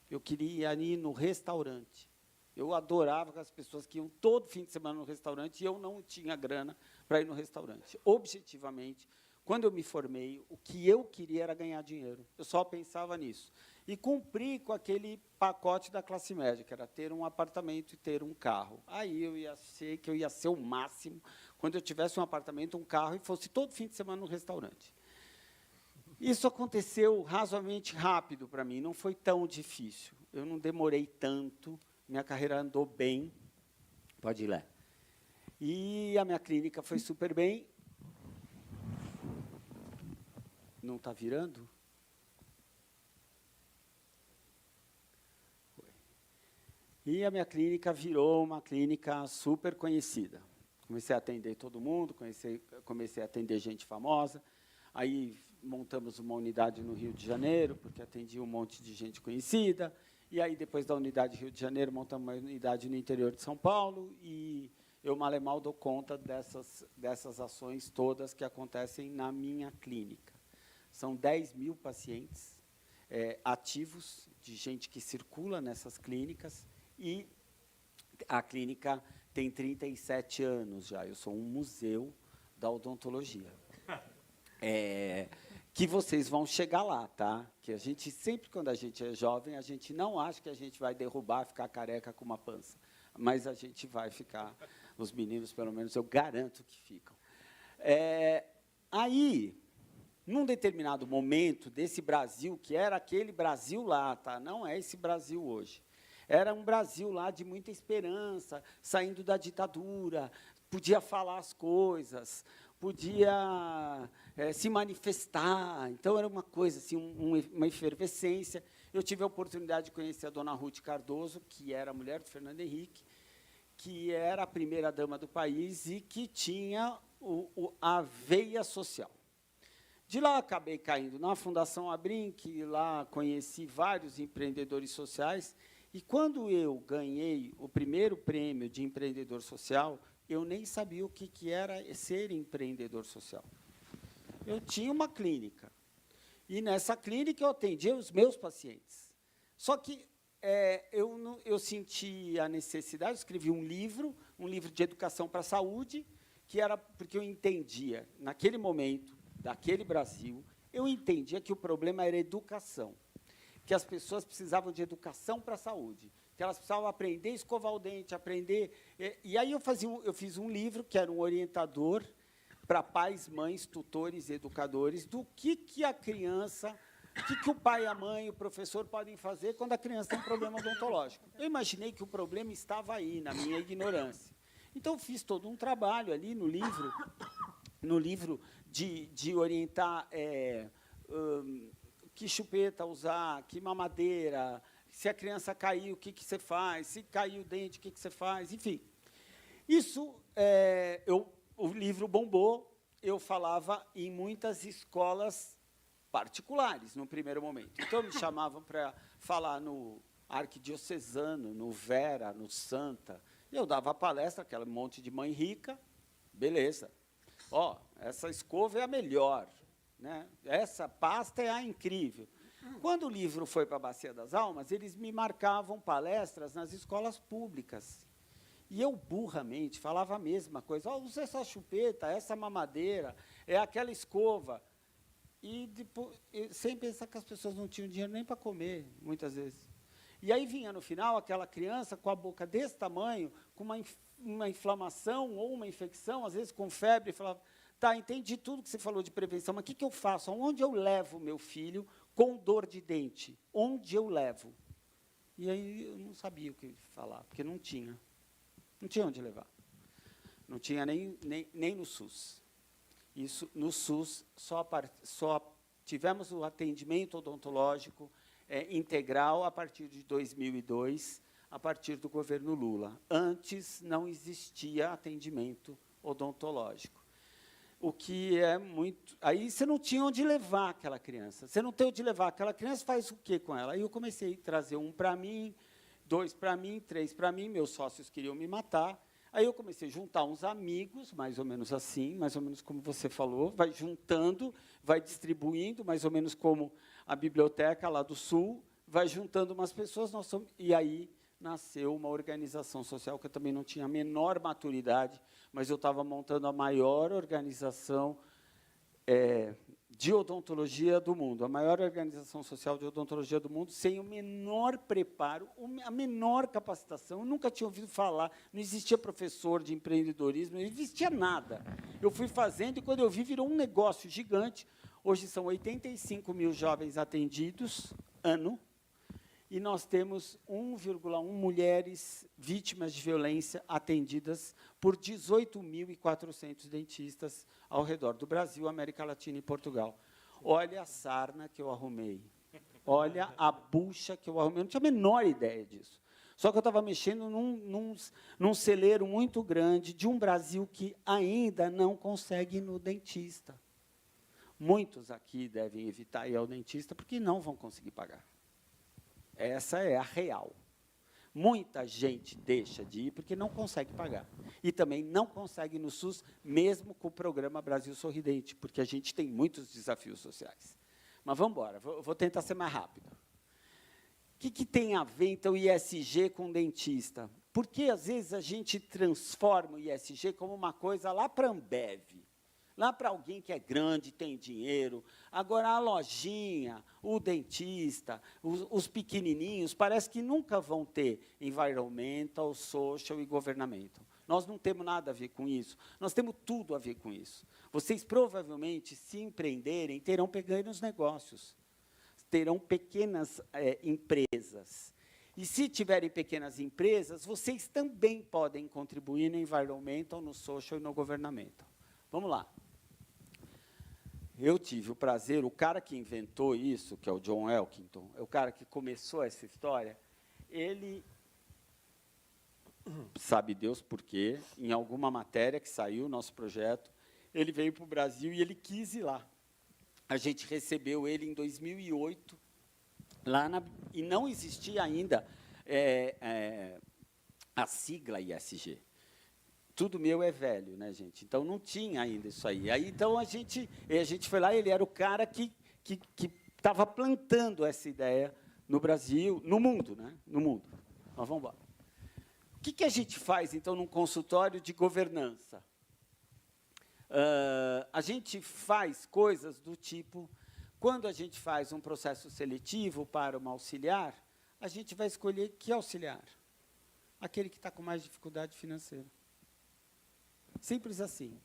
Eu queria ir no restaurante. Eu adorava as pessoas que iam todo fim de semana no restaurante e eu não tinha grana para ir no restaurante. Objetivamente, quando eu me formei, o que eu queria era ganhar dinheiro. Eu só pensava nisso. E cumpri com aquele pacote da classe média, que era ter um apartamento e ter um carro. Aí eu achei que eu ia ser o máximo quando eu tivesse um apartamento, um carro, e fosse todo fim de semana no restaurante. Isso aconteceu razoavelmente rápido para mim, não foi tão difícil. Eu não demorei tanto, minha carreira andou bem. Pode ir lá. E a minha clínica foi super bem. Não está virando? Foi. E a minha clínica virou uma clínica super conhecida. Comecei a atender todo mundo, comecei a atender gente famosa. Aí montamos uma unidade no Rio de Janeiro, porque atendia um monte de gente conhecida. E aí, depois da unidade Rio de Janeiro, montamos uma unidade no interior de São Paulo. E eu, mal e mal, dou conta dessas ações todas que acontecem na minha clínica. São 10 mil pacientes ativos, de gente que circula nessas clínicas. E a clínica tem 37 anos já. Eu sou um museu da odontologia. Que vocês vão chegar lá, tá? Que a gente, sempre quando a gente é jovem, a gente não acha que a gente vai derrubar, ficar careca com uma pança. Mas a gente vai ficar, os meninos, pelo menos, eu garanto que ficam. Aí, num determinado momento desse Brasil, que era aquele Brasil lá, tá? Não é esse Brasil hoje. Era um Brasil lá de muita esperança, saindo da ditadura, podia falar as coisas, podia se manifestar. Então, era uma coisa, assim, uma efervescência. Eu tive a oportunidade de conhecer a dona Ruth Cardoso, que era a mulher do Fernando Henrique, que era a primeira-dama do país e que tinha a veia social. De lá, acabei caindo na Fundação Abrinq, lá conheci vários empreendedores sociais, e quando eu ganhei o primeiro prêmio de empreendedor social, eu nem sabia o que era ser empreendedor social. Eu tinha uma clínica, e nessa clínica eu atendia os meus pacientes. Só que eu senti a necessidade, escrevi um livro de educação para a saúde, que era porque eu entendia, naquele momento, daquele Brasil, eu entendia que o problema era educação, que as pessoas precisavam de educação para a saúde, que elas precisavam aprender a escovar o dente, aprender... E aí eu fiz um livro, que era um orientador para pais, mães, tutores e educadores, do que a criança, que o pai, a mãe, o professor podem fazer quando a criança tem um problema odontológico. Eu imaginei que o problema estava aí, na minha ignorância. Então, fiz todo um trabalho ali no livro de orientar que chupeta usar, que mamadeira, se a criança cair, o que você faz, se cair o dente, o que você faz, enfim. Isso, o livro bombou, eu falava em muitas escolas particulares, no primeiro momento. Então, me chamavam para falar no Arquidiocesano, no Vera, no Santa. Eu dava palestra, aquele monte de mãe rica, beleza. Ó, essa escova é a melhor, né? Essa pasta é a incrível. Quando o livro foi para a Bacia das Almas, eles me marcavam palestras nas escolas públicas. E eu, burramente, falava a mesma coisa. Oh, usa essa chupeta, essa mamadeira, é aquela escova. E depois, sem pensar que as pessoas não tinham dinheiro nem para comer, muitas vezes. E aí vinha, no final, aquela criança com a boca desse tamanho, com uma inflamação ou uma infecção, às vezes com febre, e falava, tá, entendi tudo que você falou de prevenção, mas o que eu faço? Onde eu levo meu filho com dor de dente? Onde eu levo? E aí eu não sabia o que falar, porque não tinha. Não tinha onde levar. Não tinha nem no SUS. Isso, no SUS, só tivemos o atendimento odontológico integral a partir de 2002, a partir do governo Lula. Antes, não existia atendimento odontológico. O que é muito... Aí você não tinha onde levar aquela criança. Você não tem onde levar aquela criança, faz o quê com ela? Aí eu comecei a trazer um para mim, 2 para mim, 3 para mim, meus sócios queriam me matar. Aí eu comecei a juntar uns amigos, mais ou menos assim, mais ou menos como você falou, vai juntando, vai distribuindo, mais ou menos como a biblioteca lá do Sul, vai juntando umas pessoas, e aí nasceu uma organização social que eu também não tinha a menor maturidade, mas eu estava montando a maior organização de odontologia do mundo, a maior organização social de odontologia do mundo, sem o menor preparo, a menor capacitação. Eu nunca tinha ouvido falar, não existia professor de empreendedorismo, não existia nada. Eu fui fazendo e, quando eu vi, virou um negócio gigante. Hoje são 85 mil jovens atendidos, ano, e nós temos 1,1 mulheres vítimas de violência atendidas por 18.400 dentistas ao redor do Brasil, América Latina e Portugal. Olha a sarna que eu arrumei. Olha a bucha que eu arrumei. Eu não tinha a menor ideia disso. Só que eu estava mexendo num celeiro muito grande de um Brasil que ainda não consegue ir no dentista. Muitos aqui devem evitar ir ao dentista porque não vão conseguir pagar. Essa é a real. Muita gente deixa de ir porque não consegue pagar. E também não consegue ir no SUS, mesmo com o programa Brasil Sorridente, porque a gente tem muitos desafios sociais. Mas vamos embora, vou tentar ser mais rápido. O que tem a ver, então, o ISG com o dentista? Porque, às vezes, a gente transforma o ISG como uma coisa lá para a Ambev, lá para alguém que é grande, tem dinheiro. Agora, a lojinha, o dentista, os pequenininhos, parece que nunca vão ter environmental, social e governamental. Nós não temos nada a ver com isso. Nós temos tudo a ver com isso. Vocês, provavelmente, se empreenderem, terão pequenos negócios, terão pequenas empresas. E, se tiverem pequenas empresas, vocês também podem contribuir no environmental, no social e no governamental. Vamos lá. Eu tive o prazer, o cara que inventou isso, que é o John Elkington, é o cara que começou essa história, ele, sabe Deus por quê, em alguma matéria que saiu, nosso projeto, ele veio para o Brasil e ele quis ir lá. A gente recebeu ele em 2008, e não existia ainda a sigla ISG. Tudo meu é velho, né, gente? Então, não tinha ainda isso aí. Então, a gente foi lá, ele era o cara que estava plantando essa ideia no Brasil, no mundo, né? No mundo. Mas vamos embora. O que a gente faz, então, num consultório de governança? A gente faz coisas do tipo, quando a gente faz um processo seletivo para uma auxiliar, a gente vai escolher que auxiliar? Aquele que está com mais dificuldade financeira. Simples assim.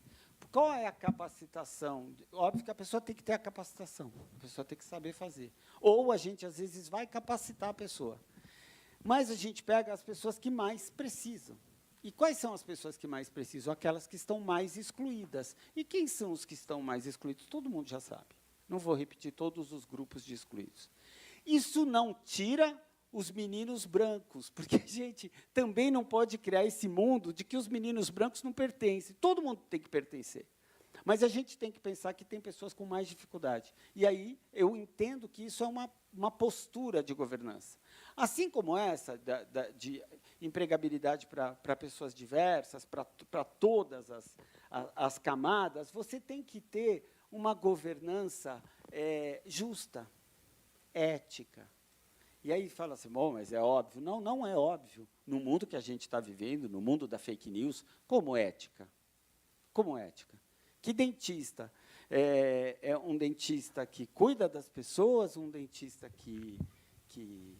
Qual é a capacitação? Óbvio que a pessoa tem que ter a capacitação, a pessoa tem que saber fazer. Ou a gente, às vezes, vai capacitar a pessoa. Mas a gente pega as pessoas que mais precisam. E quais são as pessoas que mais precisam? Aquelas que estão mais excluídas. E quem são os que estão mais excluídos? Todo mundo já sabe. Não vou repetir todos os grupos de excluídos. Isso não tira os meninos brancos, porque a gente também não pode criar esse mundo de que os meninos brancos não pertencem. Todo mundo tem que pertencer. Mas a gente tem que pensar que tem pessoas com mais dificuldade. E aí eu entendo que isso é uma postura de governança. Assim como essa de empregabilidade para pessoas diversas, para todas as camadas, você tem que ter uma governança justa, ética. E aí fala assim, bom, mas é óbvio. Não, não é óbvio. No mundo que a gente está vivendo, no mundo da fake news, como ética? Como ética? Que dentista? É um dentista que cuida das pessoas, um dentista que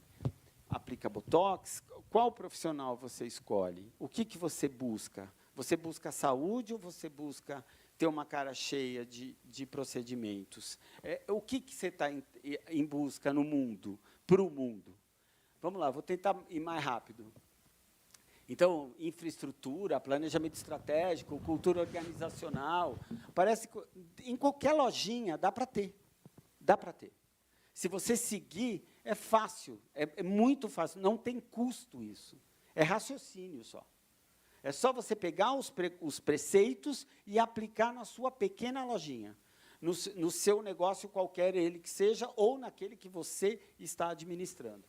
aplica botox? Qual profissional você escolhe? O que você busca? Você busca saúde ou você busca ter uma cara cheia de procedimentos? O que você está em busca no mundo? Para o mundo. Vamos lá, vou tentar ir mais rápido. Então, infraestrutura, planejamento estratégico, cultura organizacional, parece que em qualquer lojinha dá para ter. Dá para ter. Se você seguir, é fácil, é muito fácil, não tem custo isso. É raciocínio só. É só você pegar os preceitos e aplicar na sua pequena lojinha. No seu negócio, qualquer ele que seja, ou naquele que você está administrando.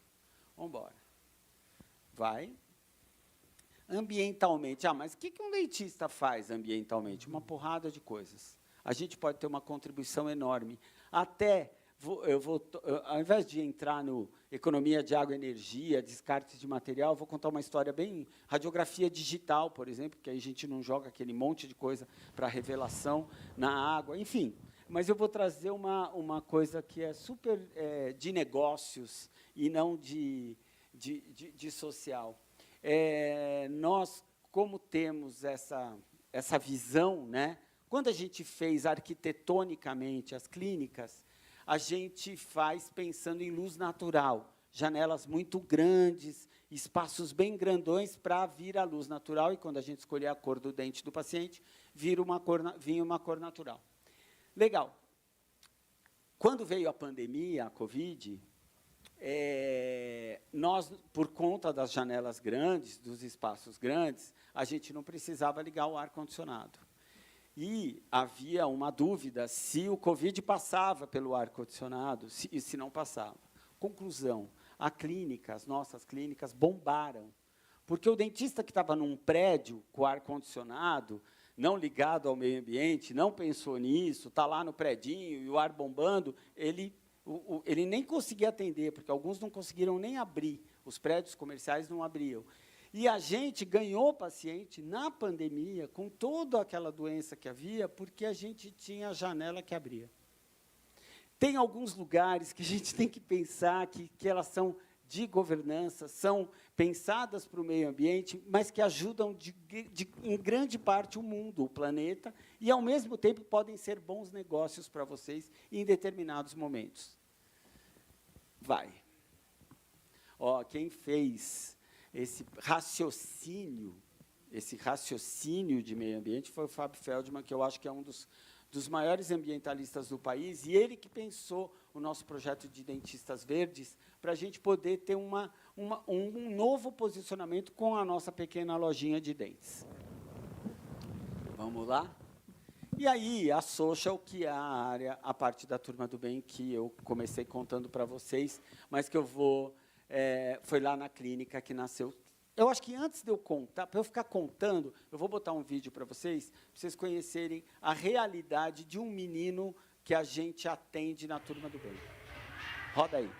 Vamos embora. Vai. Ambientalmente. Mas o que um dentista faz ambientalmente? Uma porrada de coisas. A gente pode ter uma contribuição enorme. Até, ao invés de entrar no economia de água e energia, descarte de material, vou contar uma história bem... Radiografia digital, por exemplo, que aí a gente não joga aquele monte de coisa para revelação na água. Enfim, mas eu vou trazer uma coisa que é super de negócios e não de social. Nós, como temos essa visão, né? Quando a gente fez arquitetonicamente as clínicas, a gente faz pensando em luz natural, janelas muito grandes, espaços bem grandões para vir a luz natural, e quando a gente escolher a cor do dente do paciente, vinha uma cor natural. Legal. Quando veio a pandemia, a Covid, nós, por conta das janelas grandes, dos espaços grandes, a gente não precisava ligar o ar-condicionado. E havia uma dúvida se o Covid passava pelo ar-condicionado e se não passava. Conclusão, as nossas clínicas bombaram, porque o dentista que estava num prédio com ar-condicionado, não ligado ao meio ambiente, não pensou nisso, está lá no predinho e o ar bombando, ele nem conseguia atender, porque alguns não conseguiram nem abrir, os prédios comerciais não abriam. E a gente ganhou paciente na pandemia, com toda aquela doença que havia, porque a gente tinha a janela que abria. Tem alguns lugares que a gente tem que pensar que elas são de governança, são pensadas para o meio ambiente, mas que ajudam, em grande parte, o mundo, o planeta, e, ao mesmo tempo, podem ser bons negócios para vocês em determinados momentos. Vai. Quem fez esse raciocínio de meio ambiente foi o Fábio Feldman, que eu acho que é um dos maiores ambientalistas do país, e ele que pensou o nosso projeto de dentistas verdes, para a gente poder ter um novo posicionamento com a nossa pequena lojinha de dentes. Vamos lá? E aí, a social, que é a parte da Turma do Bem, que eu comecei contando para vocês, mas que eu foi lá na clínica que nasceu. Eu acho que antes de eu contar, para eu ficar contando, eu vou botar um vídeo para vocês conhecerem a realidade de um menino que a gente atende na Turma do Bem. Roda aí.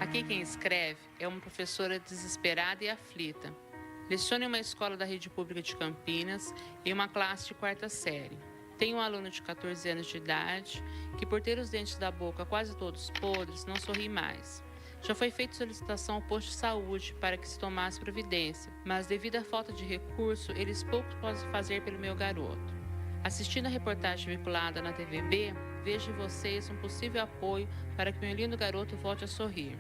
Aqui quem escreve é uma professora desesperada e aflita. Leciona em uma escola da rede pública de Campinas, em uma classe de 4ª série. Tem um aluno de 14 anos de idade que, por ter os dentes da boca quase todos podres, não sorri mais. Já foi feita solicitação ao posto de saúde para que se tomasse providência, mas devido à falta de recurso, eles pouco podem fazer pelo meu garoto. Assistindo a reportagem vinculada na TVB, vejo em vocês um possível apoio para que meu lindo garoto volte a sorrir.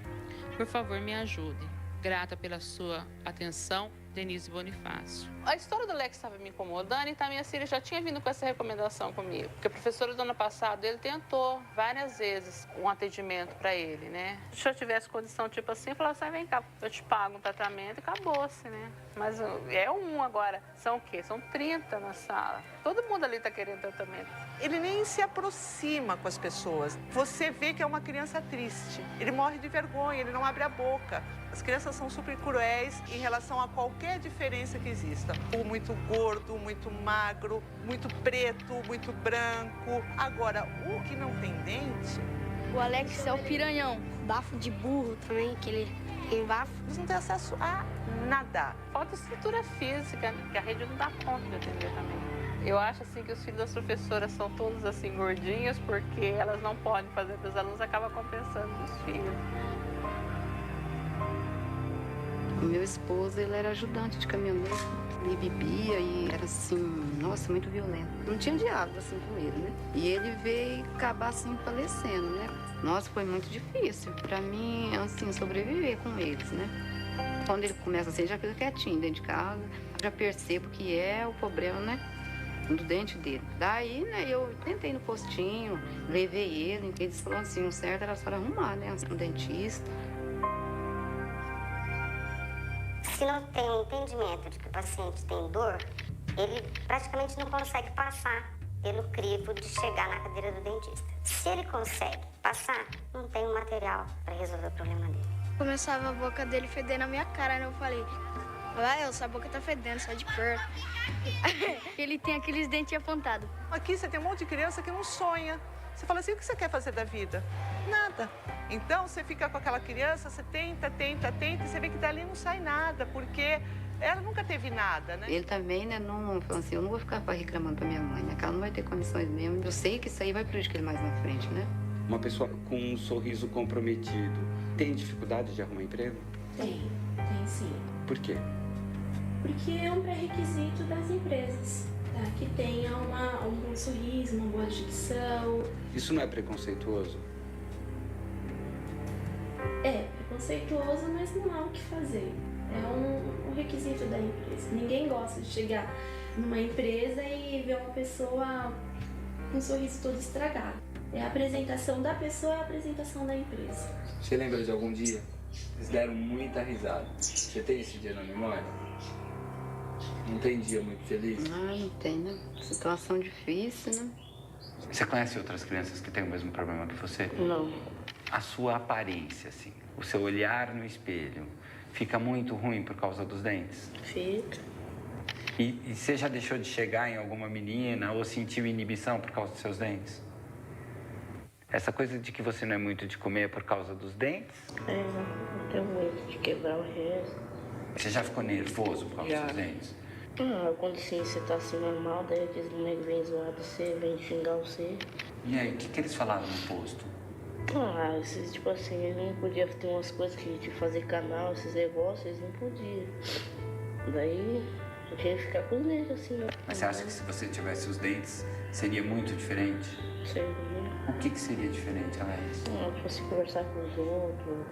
Por favor, me ajudem. Grata pela sua atenção, Denise Bonifácio. A história do Alex estava me incomodando, então a minha filha já tinha vindo com essa recomendação comigo. Porque a professora do ano passado, ele tentou várias vezes um atendimento para ele, né? Se eu tivesse condição tipo assim, eu falava assim, vem cá, eu te pago um tratamento e acabou-se, né? Mas é um agora. São o quê? São 30 na sala. Todo mundo ali está querendo tratamento. Ele nem se aproxima com as pessoas. Você vê que é uma criança triste. Ele morre de vergonha, ele não abre a boca. As crianças são super cruéis em relação a qualquer diferença que exista. O muito gordo, muito magro, muito preto, muito branco. Agora, o que não tem dente... O Alex é o piranhão. Bafo de burro também, que ele tem bafo. Eles não têm acesso a nada. Falta estrutura física, que a rede não dá conta de atender também. Eu acho assim que os filhos das professoras são todos assim gordinhos, porque elas não podem fazer para os alunos, acaba compensando os filhos. O meu esposo, ele era ajudante de caminhoneiro. Ele bebia e era assim, nossa, muito violento. Não tinha diálogo assim com ele, né? E ele veio acabar assim falecendo, né? Nossa, foi muito difícil para mim, assim, sobreviver com eles, né? Quando ele começa assim, ele já fica quietinho dentro de casa. Já percebo que é o problema, né? Do dente dele. Daí, né, eu tentei no postinho, levei ele, eles falaram assim, o certo era só arrumar, né? Um dentista. Se não tem um entendimento de que o paciente tem dor, ele praticamente não consegue passar pelo crivo de chegar na cadeira do dentista. Se ele consegue passar, não tem o material para resolver o problema dele. Começava a boca dele fedendo na minha cara, né? Eu falei, vai, sua boca tá fedendo, sai de perto. Ele tem aqueles dentes apontados. Aqui você tem um monte de criança que não sonha. Você fala assim, o que você quer fazer da vida? Nada. Então, você fica com aquela criança, você tenta, e você vê que dali não sai nada, porque ela nunca teve nada, né? Ele também, né, não falou assim, eu não vou ficar reclamando pra minha mãe, né, que ela não vai ter condições mesmo. Eu sei que isso aí vai prejudicar ele mais na frente, né? Uma pessoa com um sorriso comprometido tem dificuldade de arrumar emprego? Tem sim. Por quê? Porque é um pré-requisito das empresas, tá? Que tenha um bom sorriso, uma boa dicção. Isso não é preconceituoso? É preconceituoso, mas não há o que fazer. É um requisito da empresa. Ninguém gosta de chegar numa empresa e ver uma pessoa com um sorriso todo estragado. É a apresentação da pessoa, é a apresentação da empresa. Você lembra de algum dia? Eles deram muita risada. Você tem esse dia na memória? Não tem dia muito feliz? Não tem, né? Situação difícil, né? Você conhece outras crianças que têm o mesmo problema que você? Não. A sua aparência, assim, o seu olhar no espelho, fica muito ruim por causa dos dentes? Fica. E você já deixou de chegar em alguma menina ou sentiu inibição por causa dos seus dentes? Essa coisa de que você não é muito de comer é por causa dos dentes? Eu tenho medo de quebrar o resto. Você já ficou nervoso por causa Já. dos seus dentes? Quando assim, você tá assim normal, daí aqueles bonecos vêm zoar você, vêm xingar você. E aí, o que eles falaram no posto? Esses, tipo assim, eles não podiam ter umas coisas que de fazer canal, esses negócios, eles não podiam. Daí, eu queria ficar com os negros assim, né? Mas você acha que se você tivesse os dentes, seria muito diferente? Seria. O que seria diferente, Alex? Tipo assim, conversar com os outros,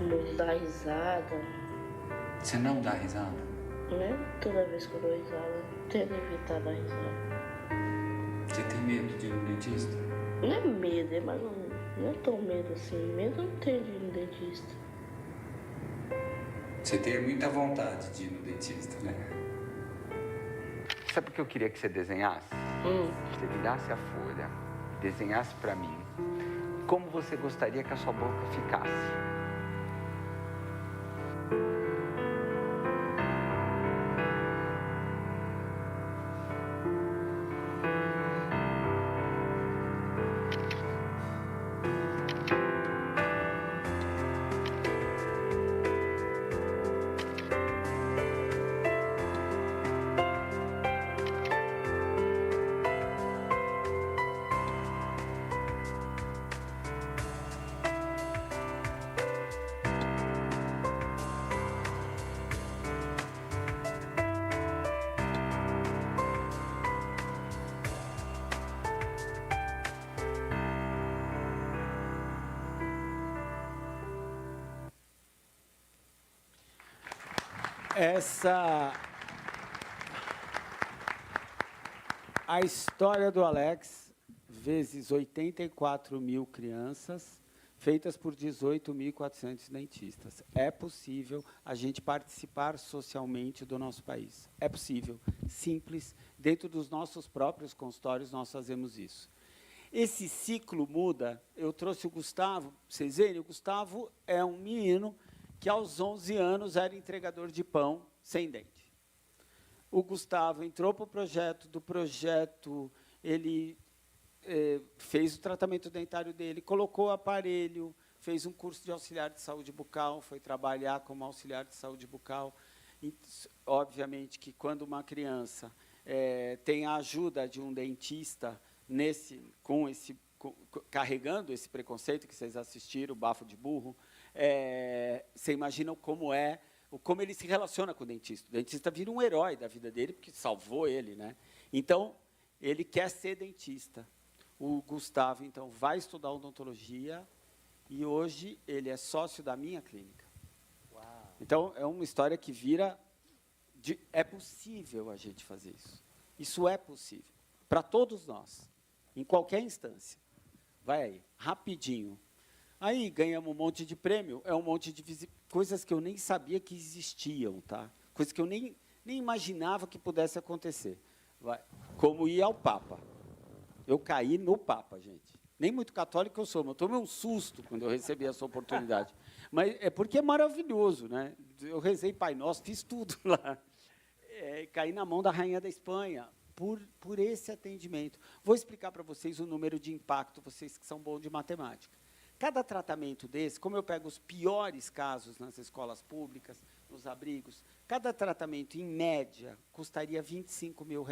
não dar risada. Você não dá risada? Né? Toda vez que eu dou risada, eu tento evitar dar risada. Você tem medo de ir no dentista? Não é medo, mas não é tão medo assim. Medo eu não tenho de ir no dentista. Você tem muita vontade de ir no dentista, né? Sabe o que eu queria que você desenhasse? Você virasse a folha, desenhasse pra mim como você gostaria que a sua boca ficasse. A história do Alex, vezes 84 mil crianças, feitas por 18.400 dentistas. É possível a gente participar socialmente do nosso país. É possível, simples, dentro dos nossos próprios consultórios nós fazemos isso. Esse ciclo muda. Eu trouxe o Gustavo, vocês verem, o Gustavo é um menino que aos 11 anos era entregador de pão sem dente. O Gustavo entrou para o projeto, ele fez o tratamento dentário dele, colocou o aparelho, fez um curso de auxiliar de saúde bucal, foi trabalhar como auxiliar de saúde bucal. E, obviamente que quando uma criança tem a ajuda de um dentista carregando esse preconceito que vocês assistiram, o bafo de burro, você imagina como ele se relaciona com o dentista. O dentista vira um herói da vida dele, porque salvou ele, né? Então, ele quer ser dentista. O Gustavo, então, vai estudar odontologia e hoje ele é sócio da minha clínica. Uau. Então, é uma história que vira... É possível a gente fazer isso. Isso é possível. Para todos nós, em qualquer instância. Vai aí, rapidinho. Aí ganhamos um monte de prêmio, um monte de coisas que eu nem sabia que existiam, tá? Coisas que eu nem nem imaginava que pudesse acontecer. Como ir ao Papa. Eu caí no Papa, gente. Nem muito católico eu sou, mas eu tomei um susto quando eu recebi essa oportunidade. Mas é porque é maravilhoso, né? Eu rezei Pai Nosso, fiz tudo lá. Caí na mão da Rainha da Espanha por esse atendimento. Vou explicar para vocês o número de impacto, vocês que são bons de matemática. Cada tratamento desse, como eu pego os piores casos nas escolas públicas, nos abrigos, cada tratamento, em média, custaria R$25 mil.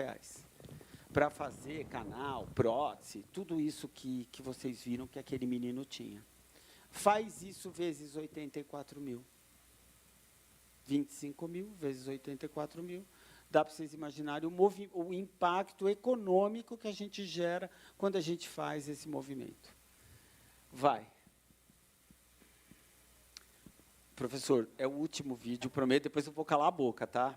Para fazer canal, prótese, tudo isso que vocês viram que aquele menino tinha. Faz isso vezes 84 mil. 25 mil vezes 84 mil. Dá para vocês imaginarem o impacto econômico que a gente gera quando a gente faz esse movimento. Vai. Professor, é o último vídeo, prometo, depois eu vou calar a boca, tá?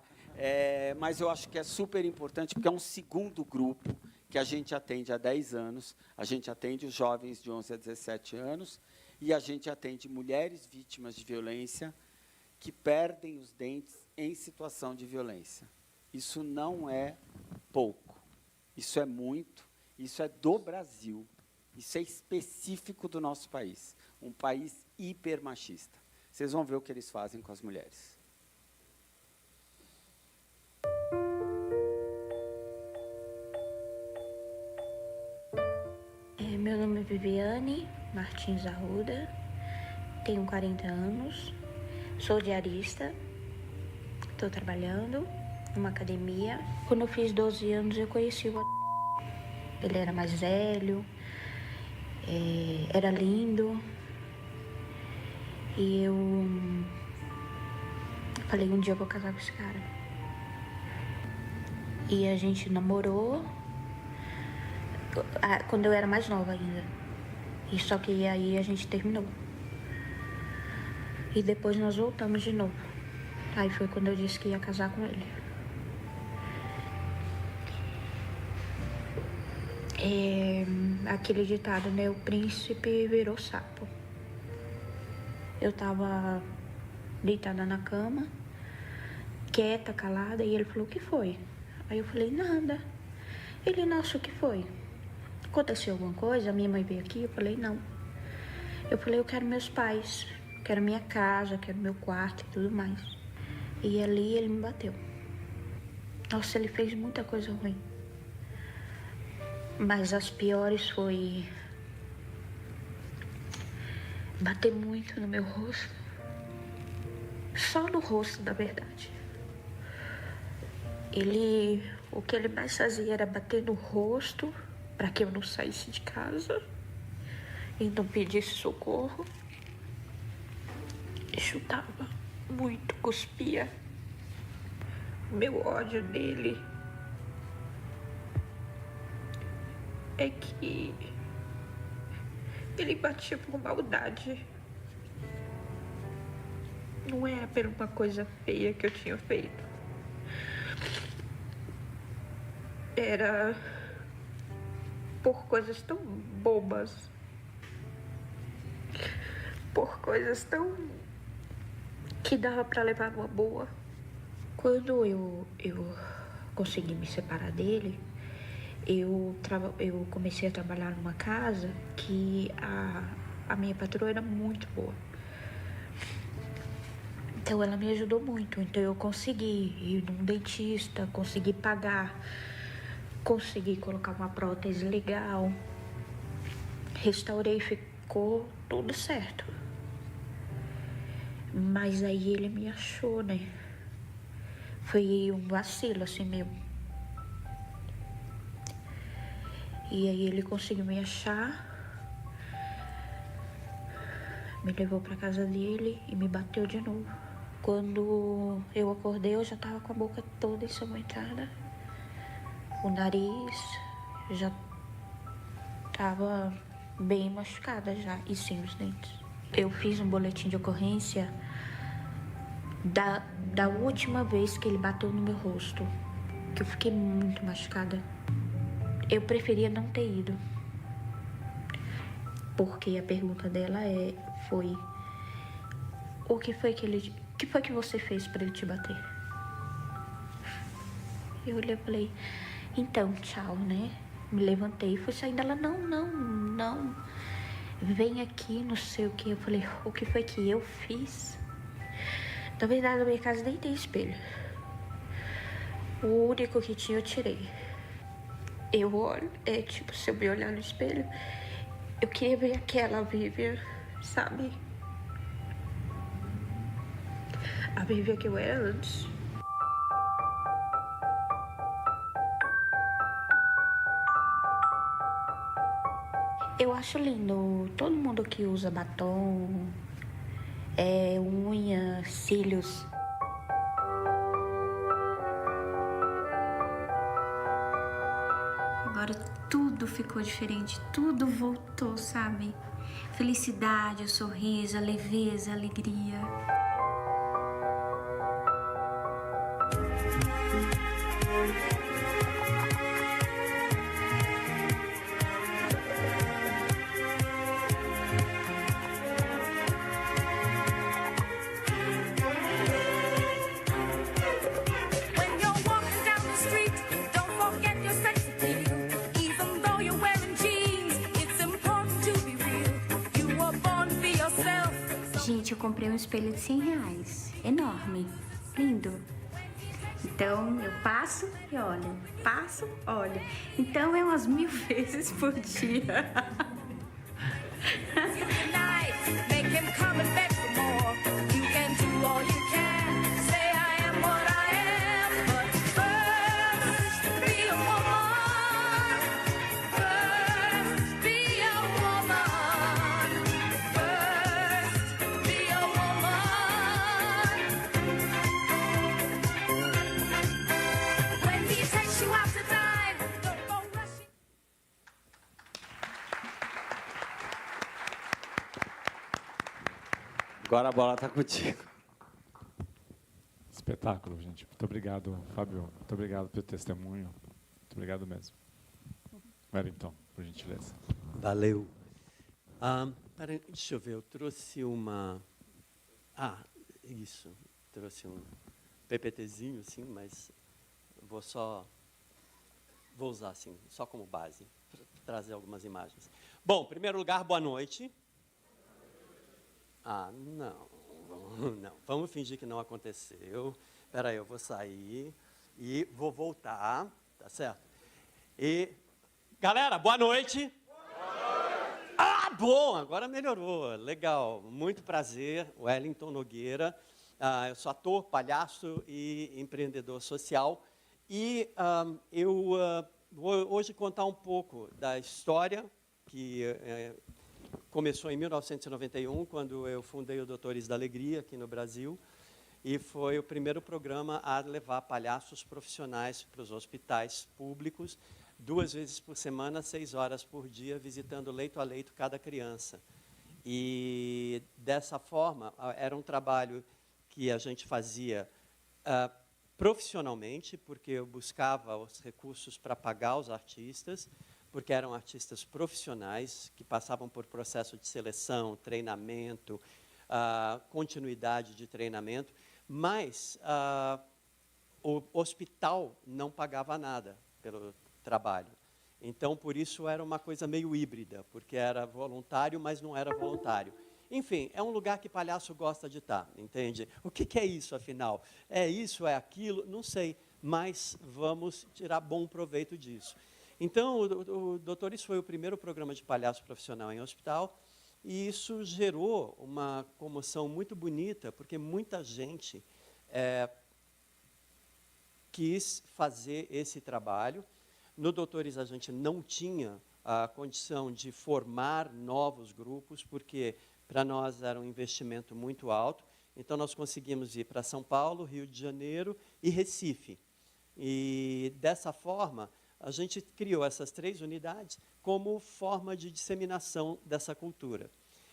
Mas eu acho que é super importante, porque é um segundo grupo que a gente atende há 10 anos. A gente atende os jovens de 11 a 17 anos e a gente atende mulheres vítimas de violência que perdem os dentes em situação de violência. Isso não é pouco, isso é muito, isso é do Brasil, isso é específico do nosso país, um país hipermachista. Vocês vão ver o que eles fazem com as mulheres. Meu nome é Viviane Martins Arruda, tenho 40 anos, sou diarista, estou trabalhando numa academia. Quando eu fiz 12 anos, eu conheci o Ele era mais velho, era lindo. E eu falei, um dia eu vou casar com esse cara. E a gente namorou quando eu era mais nova ainda. E só que aí a gente terminou. E depois nós voltamos de novo. Aí foi quando eu disse que ia casar com ele. Aquele ditado, né? O príncipe virou sapo. Eu tava deitada na cama, quieta, calada, e ele falou, o que foi? Aí eu falei, nada. Ele, nossa, o que foi? Aconteceu alguma coisa? A minha mãe veio aqui? Eu falei, não. Eu falei, eu quero meus pais, quero minha casa, quero meu quarto e tudo mais. E ali ele me bateu. Nossa, ele fez muita coisa ruim. Mas as piores foi bater muito no meu rosto. Só no rosto, na verdade. O que ele mais fazia era bater no rosto para que eu não saísse de casa e não pedisse socorro. Chutava muito, cuspia. O meu ódio dele é que ele batia por maldade. Não é por uma coisa feia que eu tinha feito. Era por coisas tão bobas. Por coisas tão que dava pra levar numa boa. Quando eu consegui me separar dele, eu comecei a trabalhar numa casa que a minha patroa era muito boa. Então ela me ajudou muito. Então eu consegui ir num dentista, consegui pagar, consegui colocar uma prótese legal, restaurei, ficou tudo certo. Mas aí ele me achou, né? Foi um vacilo assim mesmo. E aí ele conseguiu me achar, me levou pra casa dele e me bateu de novo. Quando eu acordei, eu já tava com a boca toda ensanguentada. O nariz já tava bem machucada já, e sim os dentes. Eu fiz um boletim de ocorrência da última vez que ele bateu no meu rosto, que eu fiquei muito machucada. Eu preferia não ter ido, porque a pergunta dela foi: o que foi que você fez para ele te bater? Eu olhei e falei, então, tchau, né? Me levantei e fui saindo. Ela, não, vem aqui, não sei o que. Eu falei, o que foi que eu fiz? Na verdade, na minha casa nem tem espelho. O único que tinha eu tirei. Eu olho, tipo, se eu me olhar no espelho, eu queria ver aquela Vivian, sabe? A Vivian que eu era antes. Eu acho lindo todo mundo que usa batom, unha, cílios. Agora tudo ficou diferente, tudo voltou, sabe? Felicidade, o sorriso, a leveza, a alegria. Gente, eu comprei um espelho de R$100, enorme, lindo. Então, eu passo e olho, passo, olho. Então, é umas 1000 vezes por dia. Agora a bola está contigo. Espetáculo, gente. Muito obrigado, Fábio. Muito obrigado pelo testemunho. Muito obrigado mesmo. Wellington, por gentileza. Valeu. Deixa eu ver, eu trouxe uma... isso. Trouxe um PPTzinho, assim, mas vou usar assim, só como base, para trazer algumas imagens. Bom, em primeiro lugar, boa noite. Não. Vamos fingir que não aconteceu. Espera aí, eu vou sair e vou voltar, tá certo? E, galera, boa noite. Boa noite. Bom, agora melhorou. Legal, muito prazer, Wellington Nogueira. Eu sou ator, palhaço e empreendedor social. E eu vou hoje contar um pouco da história que... começou em 1991, quando eu fundei o Doutores da Alegria aqui no Brasil, e foi o primeiro programa a levar palhaços profissionais para os hospitais públicos, 2 vezes por semana, 6 horas por dia, visitando leito a leito cada criança. E, dessa forma, era um trabalho que a gente fazia profissionalmente, porque eu buscava os recursos para pagar os artistas, porque eram artistas profissionais que passavam por processo de seleção, treinamento, continuidade de treinamento, mas o hospital não pagava nada pelo trabalho. Então, por isso, era uma coisa meio híbrida, porque era voluntário, mas não era voluntário. Enfim, é um lugar que palhaço gosta de estar, entende? O que é isso, afinal? É isso, é aquilo? Não sei, mas vamos tirar bom proveito disso. Então, o Doutores foi o primeiro programa de palhaço profissional em hospital, e isso gerou uma comoção muito bonita, porque muita gente quis fazer esse trabalho. No Doutores, a gente não tinha a condição de formar novos grupos, porque para nós era um investimento muito alto. Então, nós conseguimos ir para São Paulo, Rio de Janeiro e Recife. E, dessa forma, a gente criou essas 3 unidades como forma de disseminação dessa cultura.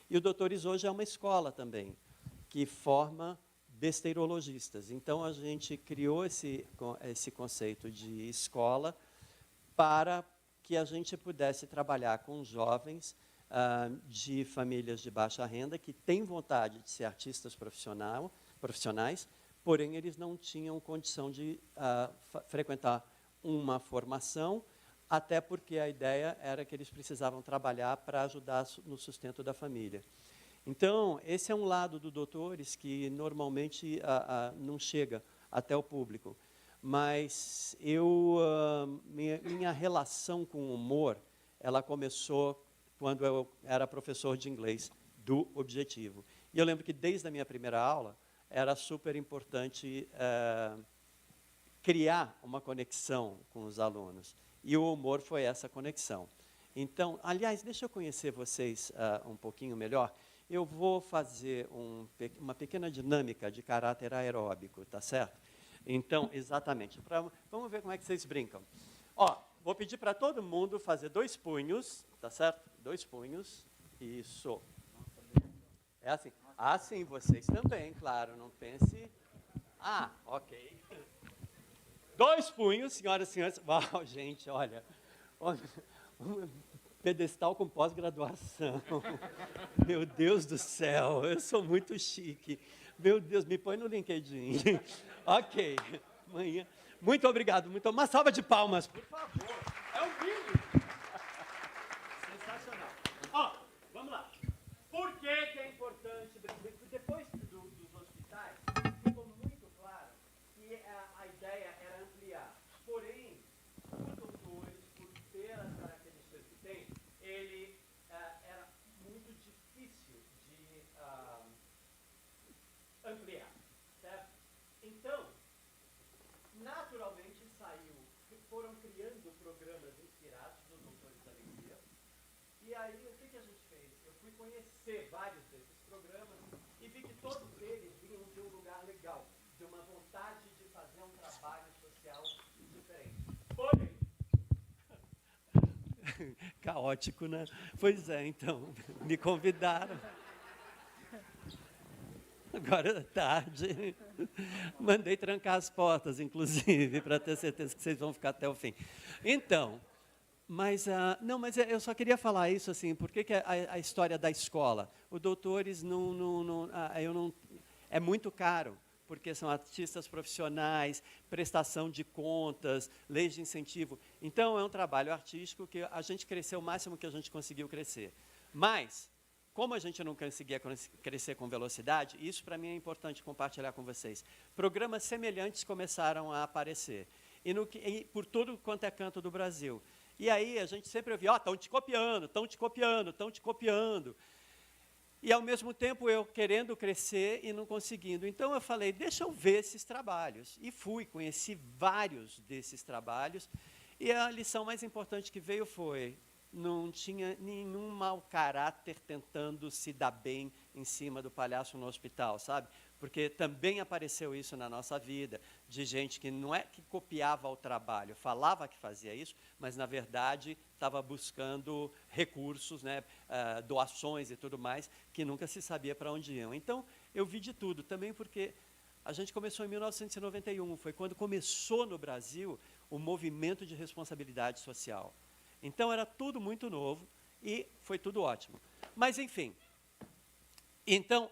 E o Doutores hoje é uma escola também, que forma besteirologistas. Então, a gente criou esse conceito de escola para que a gente pudesse trabalhar com jovens de famílias de baixa renda que têm vontade de ser artistas profissionais, porém eles não tinham condição de frequentar uma formação, até porque a ideia era que eles precisavam trabalhar para ajudar no sustento da família. Então, esse é um lado do Doutores que normalmente não chega até o público. Mas minha relação com o humor, ela começou quando eu era professor de inglês do Objetivo. E eu lembro que desde a minha primeira aula, era super importante criar uma conexão com os alunos. E o humor foi essa conexão. Então, aliás, deixa eu conhecer vocês um pouquinho melhor. Eu vou fazer uma pequena dinâmica de caráter aeróbico, tá certo? Então, exatamente. Vamos ver como é que vocês brincam. Ó, vou pedir para todo mundo fazer 2 punhos, tá certo? 2 punhos. Isso. É assim. Ah, sim, vocês também, claro. Não pense... Ah, ok. 2 punhos, senhoras e senhores. Uau, gente, olha. Um pedestal com pós-graduação. Meu Deus do céu, eu sou muito chique. Meu Deus, me põe no LinkedIn. Ok. Manhã. Muito obrigado. Uma salva de palmas, por favor. É o mínimo. Sensacional. Ó, vamos lá. Por que é importante? Depois dos hospitais, ficou muito claro que a ideia era ampliar. Porém, os doutores, por ter as características que tem, ele era muito difícil de ampliar, certo? Então, naturalmente foram criando programas inspirados nos Doutores da Alegria. E aí, o que a gente fez? Eu fui conhecer vários desses programas e vi que todos eles vinham de um lugar legal, de uma vontade de fazer um trabalho social diferente. Porém, caótico, né? Pois é, então, me convidaram. Agora é tarde. Mandei trancar as portas, inclusive, para ter certeza que vocês vão ficar até o fim. Então, mas eu só queria falar isso assim, porque que a história da escola? O Doutores é muito caro, porque são artistas profissionais, prestação de contas, leis de incentivo. Então, é um trabalho artístico que a gente cresceu o máximo que a gente conseguiu crescer. Mas, como a gente não conseguia crescer com velocidade, isso para mim é importante compartilhar com vocês. Programas semelhantes começaram a aparecer, e por todo quanto é canto do Brasil. E aí a gente sempre ouvia, estão te copiando, estão te copiando, estão te copiando. E, ao mesmo tempo, eu querendo crescer e não conseguindo. Então, eu falei, deixa eu ver esses trabalhos. E fui, conheci vários desses trabalhos. E a lição mais importante que veio foi, não tinha nenhum mau caráter tentando se dar bem em cima do palhaço no hospital, sabe? Porque também apareceu isso na nossa vida, de gente que não é que copiava o trabalho, falava que fazia isso, mas, na verdade, estava buscando recursos, né, doações e tudo mais, que nunca se sabia para onde iam. Então, eu vi de tudo, também porque a gente começou em 1991, foi quando começou no Brasil o movimento de responsabilidade social. Então, era tudo muito novo e foi tudo ótimo. Mas, enfim, então,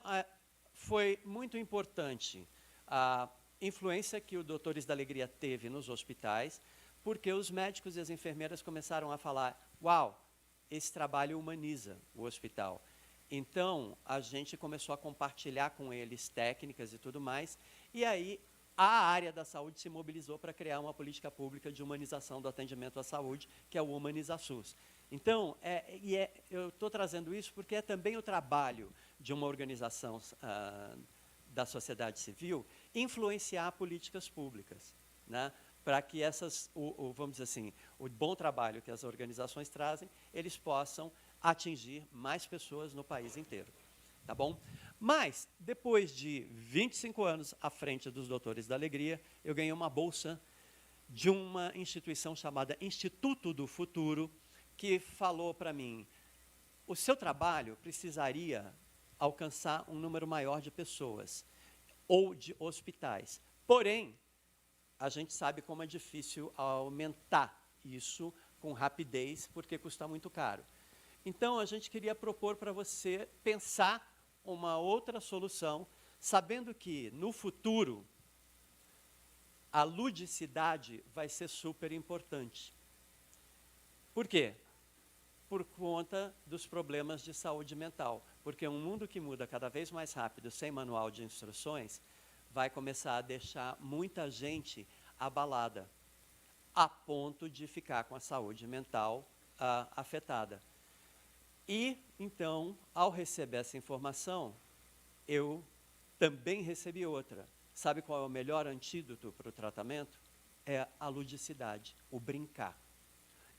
foi muito importante a influência que o Doutores da Alegria teve nos hospitais, porque os médicos e as enfermeiras começaram a falar, uau, esse trabalho humaniza o hospital. Então, a gente começou a compartilhar com eles técnicas e tudo mais, e aí a área da saúde se mobilizou para criar uma política pública de humanização do atendimento à saúde, que é o HumanizaSUS. Então, eu estou trazendo isso porque é também o trabalho de uma organização da sociedade civil influenciar políticas públicas, né? Para que vamos dizer assim, o bom trabalho que as organizações trazem, eles possam atingir mais pessoas no país inteiro. Tá bom? Mas, depois de 25 anos à frente dos Doutores da Alegria, eu ganhei uma bolsa de uma instituição chamada Instituto do Futuro, que falou para mim, o seu trabalho precisaria alcançar um número maior de pessoas, ou de hospitais. Porém, a gente sabe como é difícil aumentar isso com rapidez, porque custa muito caro. Então, a gente queria propor para você pensar uma outra solução, sabendo que, no futuro, a ludicidade vai ser super importante. Por quê? Por conta dos problemas de saúde mental. Porque um mundo que muda cada vez mais rápido, sem manual de instruções, vai começar a deixar muita gente abalada, a ponto de ficar com a saúde mental afetada. E, então, ao receber essa informação, eu também recebi outra. Sabe qual é o melhor antídoto para o tratamento? É a ludicidade, o brincar.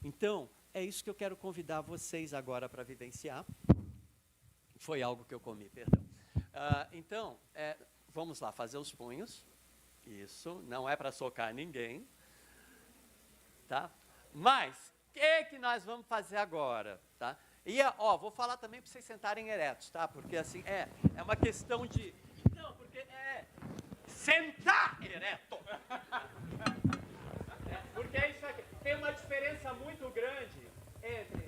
Então, é isso que eu quero convidar vocês agora para vivenciar. Foi algo que eu comi, perdão. Então, vamos lá, fazer os punhos. Isso, não é para socar ninguém. Tá? Mas, o que nós vamos fazer agora? Tá? E, vou falar também para vocês sentarem eretos, tá? Porque, assim, é uma questão de... Não, porque sentar ereto. Porque é isso aqui. Tem uma diferença muito grande entre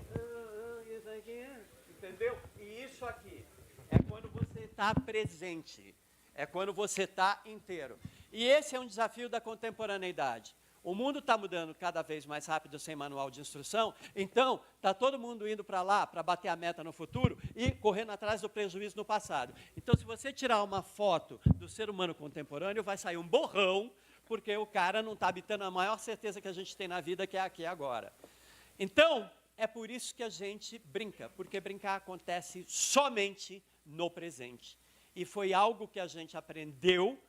isso aqui, entendeu? E isso aqui. É quando você está presente. É quando você está inteiro. E esse é um desafio da contemporaneidade. O mundo está mudando cada vez mais rápido, sem manual de instrução, então está todo mundo indo para lá para bater a meta no futuro e correndo atrás do prejuízo no passado. Então, se você tirar uma foto do ser humano contemporâneo, vai sair um borrão, porque o cara não está habitando a maior certeza que a gente tem na vida, que é aqui e agora. Então, é por isso que a gente brinca, porque brincar acontece somente no presente. E foi algo que a gente aprendeu,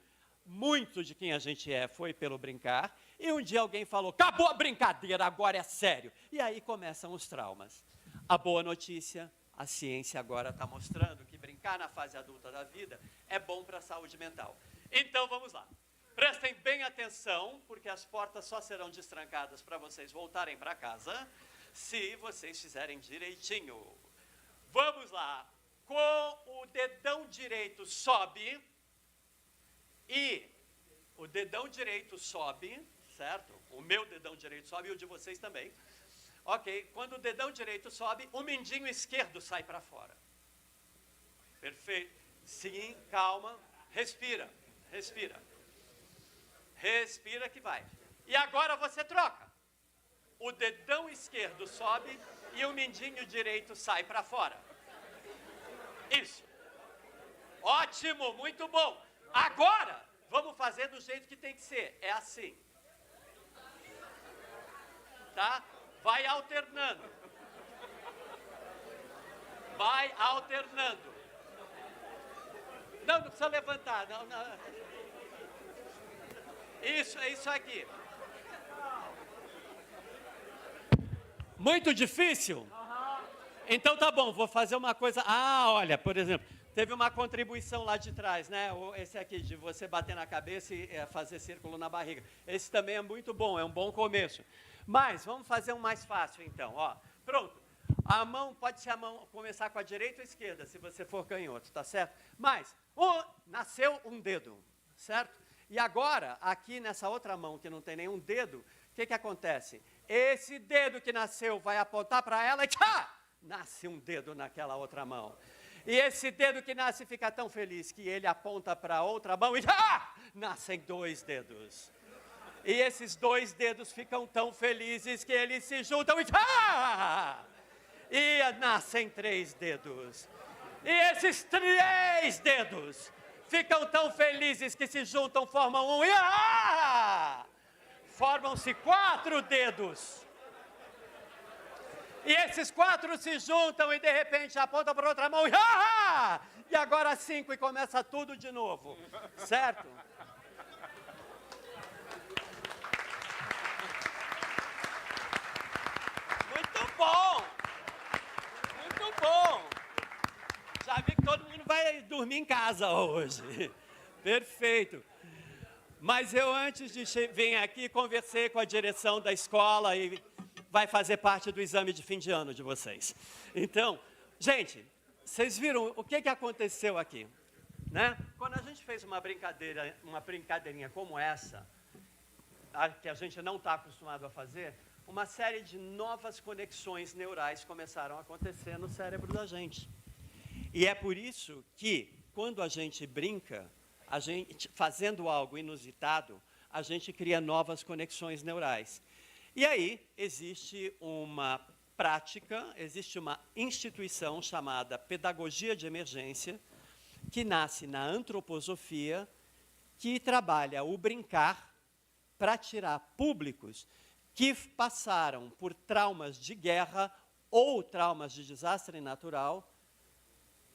muito de quem a gente foi pelo brincar, e um dia alguém falou, acabou a brincadeira, agora é sério. E aí começam os traumas. A boa notícia, a ciência agora está mostrando que brincar na fase adulta da vida é bom para a saúde mental. Então, vamos lá. Prestem bem atenção, porque as portas só serão destrancadas para vocês voltarem para casa, se vocês fizerem direitinho. Vamos lá. Com o dedão direito sobe, e o dedão direito sobe, certo? O meu dedão direito sobe e o de vocês também. Ok, quando o dedão direito sobe, o mindinho esquerdo sai para fora. Perfeito. Sim, calma, respira, respira. Respira que vai. E agora você troca. O dedão esquerdo sobe e o mindinho direito sai para fora. Isso. Ótimo, muito bom. Agora, vamos fazer do jeito que tem que ser. É assim. Tá? Vai alternando. Vai alternando. Não precisa levantar. Não. Isso, é isso aqui. Muito difícil? Então tá bom, vou fazer uma coisa... olha, por exemplo, teve uma contribuição lá de trás, né? Esse aqui, de você bater na cabeça e fazer círculo na barriga. Esse também é muito bom, é um bom começo. Mas vamos fazer um mais fácil, então. Pronto. A mão, pode ser a mão, começar com a direita ou a esquerda, se você for canhoto, tá certo? Mas, nasceu um dedo, certo? E agora, aqui nessa outra mão, que não tem nenhum dedo, o que acontece? Esse dedo que nasceu vai apontar para ela e nasce um dedo naquela outra mão. E esse dedo que nasce fica tão feliz que ele aponta para a outra mão e nascem 2 dedos. E esses 2 dedos ficam tão felizes que eles se juntam e nascem 3 dedos. E esses 3 dedos ficam tão felizes que se juntam, formam um formam-se 4 dedos. E esses 4 se juntam e de repente apontam para outra mão e agora 5 e começa tudo de novo, certo? Muito bom! Muito bom! Já vi que todo mundo vai dormir em casa hoje. Perfeito. Mas eu, antes de vir aqui, conversei com a direção da escola e vai fazer parte do exame de fim de ano de vocês. Então, gente, vocês viram o que aconteceu aqui, né? Quando a gente fez uma brincadeirinha como essa, que a gente não está acostumado a fazer, uma série de novas conexões neurais começaram a acontecer no cérebro da gente. E é por isso que, quando a gente brinca, fazendo algo inusitado, a gente cria novas conexões neurais. E aí existe uma prática, existe uma instituição chamada pedagogia de emergência, que nasce na antroposofia, que trabalha o brincar para tirar públicos que passaram por traumas de guerra ou traumas de desastre natural,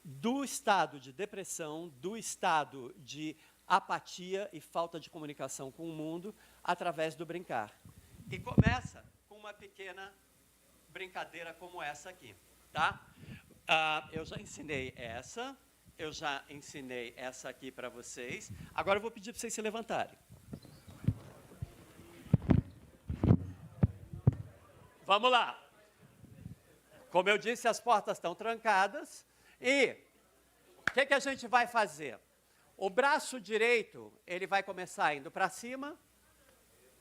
do estado de depressão, do estado de apatia e falta de comunicação com o mundo, através do brincar. E começa com uma pequena brincadeira como essa aqui, tá? Eu já ensinei essa aqui para vocês. Agora eu vou pedir para vocês se levantarem. Vamos lá. Como eu disse, as portas estão trancadas. E o que a gente vai fazer? O braço direito, ele vai começar indo para cima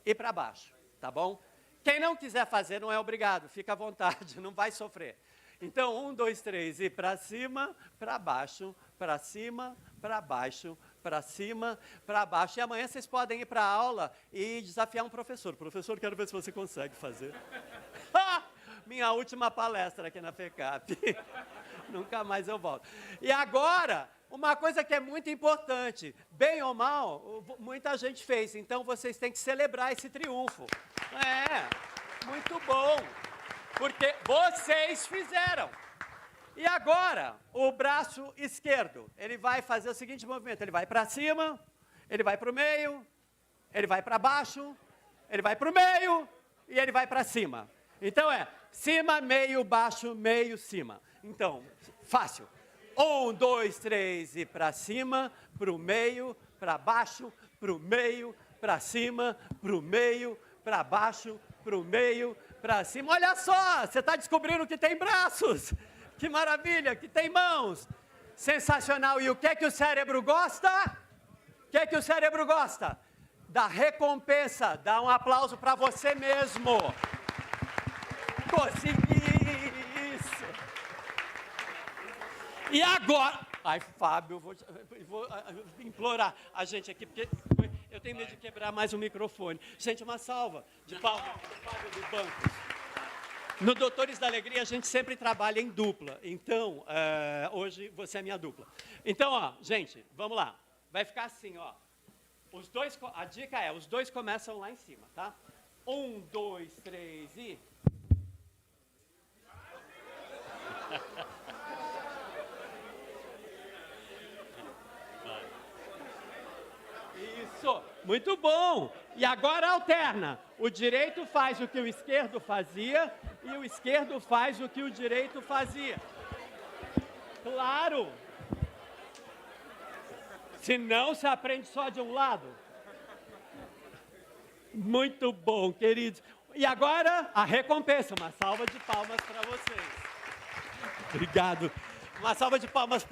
e para baixo, tá bom? Quem não quiser fazer, não é obrigado, fica à vontade, não vai sofrer. Então, 1, 2, 3, e para cima, para baixo, para cima, para baixo, para cima, para baixo. E amanhã vocês podem ir para a aula e desafiar um professor. Professor, quero ver se você consegue fazer. Minha última palestra aqui na FECAP. Nunca mais eu volto. E agora, uma coisa que é muito importante, bem ou mal, muita gente fez, então vocês têm que celebrar esse triunfo. Muito bom, porque vocês fizeram. E agora, o braço esquerdo, ele vai fazer o seguinte movimento, ele vai para cima, ele vai para o meio, ele vai para baixo, ele vai para o meio e ele vai para cima. Então cima, meio, baixo, meio, cima. Então, fácil. 1, 2, 3 e para cima, para o meio, para baixo, para o meio, para cima, para o meio, para baixo, para o meio, para cima. Olha só, você está descobrindo que tem braços. Que maravilha, que tem mãos. Sensacional. E o que o cérebro gosta? O que o cérebro gosta? Da recompensa. Dá um aplauso para você mesmo. Consegui isso. E agora... Ai, Fábio, vou implorar a gente aqui, porque eu tenho medo de quebrar mais o microfone. Gente, uma salva de palmas para o Fábio do banco. No Doutores da Alegria, a gente sempre trabalha em dupla. Então, hoje você é minha dupla. Então, ó, gente, vamos lá. Vai ficar assim, ó. Os dois, a dica é, os dois começam lá em cima, tá? 1, 2, 3 e... Isso, muito bom. E agora alterna. O direito faz o que o esquerdo fazia e o esquerdo faz o que o direito fazia. Claro. Senão você aprende só de um lado. Muito bom, queridos. E agora a recompensa. Uma salva de palmas para vocês. Obrigado. Uma salva de palmas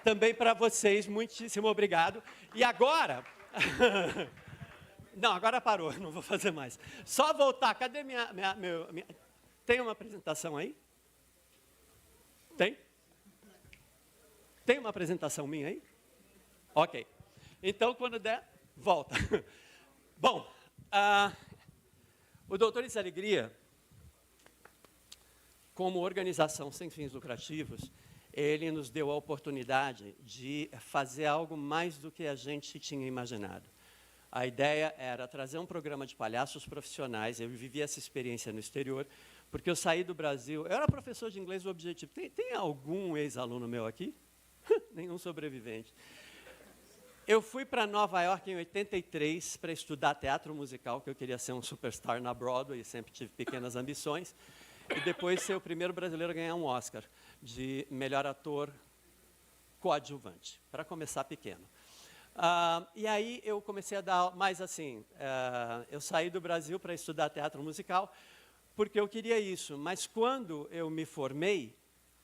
também para vocês. Muitíssimo obrigado. E agora... Não, agora parou, não vou fazer mais. Só voltar. Cadê minha... Tem uma apresentação aí? Tem? Tem uma apresentação minha aí? Ok. Então, quando der, volta. Bom, o Doutores da Alegria, como organização sem fins lucrativos, ele nos deu a oportunidade de fazer algo mais do que a gente tinha imaginado. A ideia era trazer um programa de palhaços profissionais. Eu vivi essa experiência no exterior, porque eu saí do Brasil. Eu era professor de inglês do Objetivo. Tem algum ex-aluno meu aqui? Nenhum sobrevivente. Eu fui para Nova York em 83 para estudar teatro musical, que eu queria ser um superstar na Broadway, sempre tive pequenas ambições. E depois ser o primeiro brasileiro a ganhar um Oscar de melhor ator coadjuvante, para começar pequeno. E aí eu comecei a dar mais assim, eu saí do Brasil para estudar teatro musical, porque eu queria isso, mas quando eu me formei,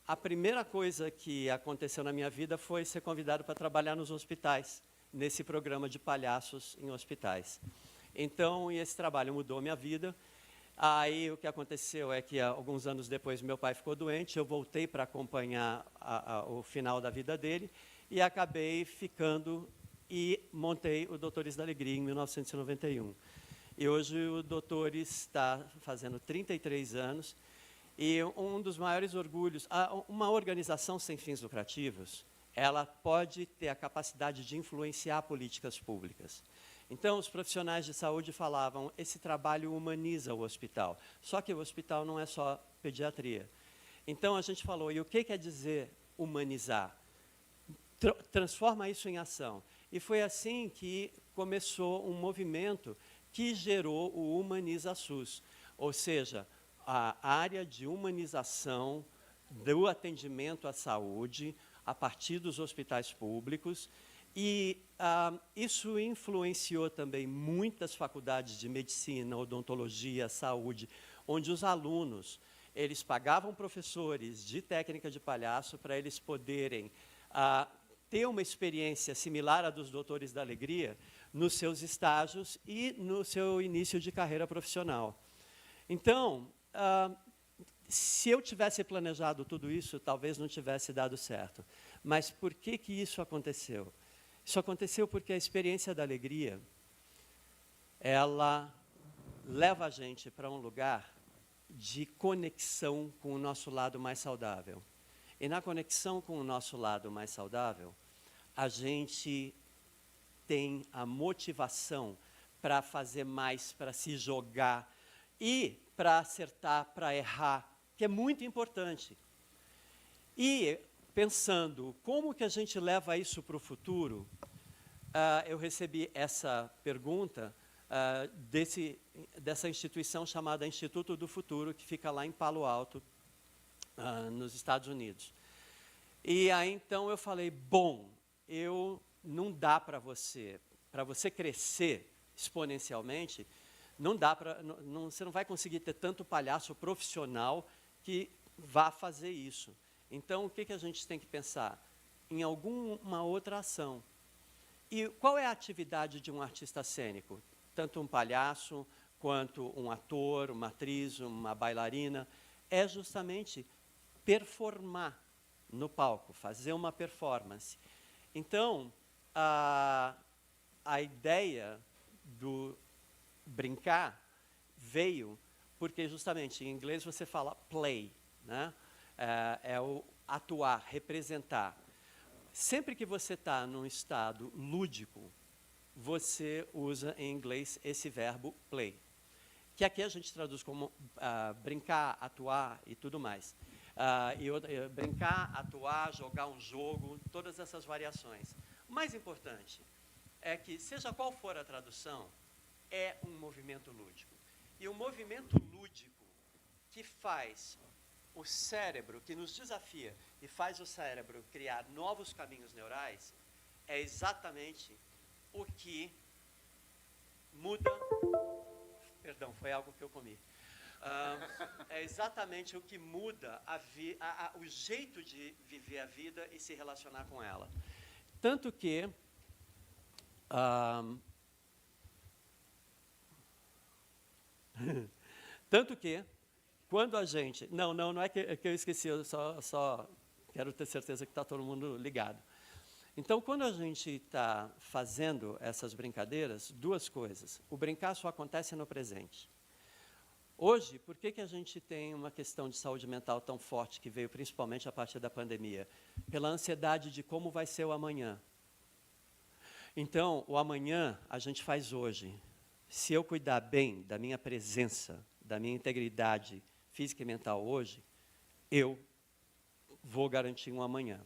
a primeira coisa que aconteceu na minha vida foi ser convidado para trabalhar nos hospitais, nesse programa de palhaços em hospitais. Então, esse trabalho mudou minha vida. Aí o que aconteceu é que alguns anos depois meu pai ficou doente, eu voltei para acompanhar o final da vida dele e acabei ficando e montei o Doutores da Alegria em 1991. E hoje o Doutores está fazendo 33 anos, e um dos maiores orgulhos, uma organização sem fins lucrativos, ela pode ter a capacidade de influenciar políticas públicas. Então, os profissionais de saúde falavam, esse trabalho humaniza o hospital. Só que o hospital não é só pediatria. Então, a gente falou, e o que quer dizer humanizar? Transforma isso em ação. E foi assim que começou um movimento que gerou o Humaniza SUS, ou seja, a área de humanização do atendimento à saúde a partir dos hospitais públicos. E isso influenciou também muitas faculdades de medicina, odontologia, saúde, onde os alunos, eles pagavam professores de técnica de palhaço para eles poderem ter uma experiência similar à dos Doutores da Alegria nos seus estágios e no seu início de carreira profissional. Então, se eu tivesse planejado tudo isso, talvez não tivesse dado certo. Mas por que isso aconteceu? Isso aconteceu porque a experiência da alegria, ela leva a gente para um lugar de conexão com o nosso lado mais saudável. E na conexão com o nosso lado mais saudável, a gente tem a motivação para fazer mais, para se jogar e para acertar, para errar, que é muito importante. E pensando como que a gente leva isso para o futuro, eu recebi essa pergunta dessa instituição chamada Instituto do Futuro, que fica lá em Palo Alto, nos Estados Unidos. E aí, então, eu falei, bom, não dá para você crescer exponencialmente, você não vai conseguir ter tanto palhaço profissional que vá fazer isso. Então, o que a gente tem que pensar? Em alguma outra ação. E qual é a atividade de um artista cênico? Tanto um palhaço, quanto um ator, uma atriz, uma bailarina, é justamente performar no palco, fazer uma performance. Então, a ideia do brincar veio porque, justamente, em inglês você fala play, né? É o atuar, representar. Sempre que você está num estado lúdico, você usa em inglês esse verbo play, que aqui a gente traduz como brincar, atuar e tudo mais. Brincar, atuar, jogar um jogo, todas essas variações. O mais importante é que, seja qual for a tradução, é um movimento lúdico. E o movimento lúdico que faz o cérebro, que nos desafia e faz o cérebro criar novos caminhos neurais, é exatamente o que muda... Perdão, foi algo que eu comi. É exatamente o que muda o jeito de viver a vida e se relacionar com ela. Tanto que... quando a gente... Não é que eu esqueci, eu só quero ter certeza que está todo mundo ligado. Então, quando a gente está fazendo essas brincadeiras, duas coisas. O brincar só acontece no presente. Hoje, por que a gente tem uma questão de saúde mental tão forte, que veio principalmente a partir da pandemia? Pela ansiedade de como vai ser o amanhã. Então, o amanhã a gente faz hoje. Se eu cuidar bem da minha presença, da minha integridade física e mental hoje, eu vou garantir um amanhã.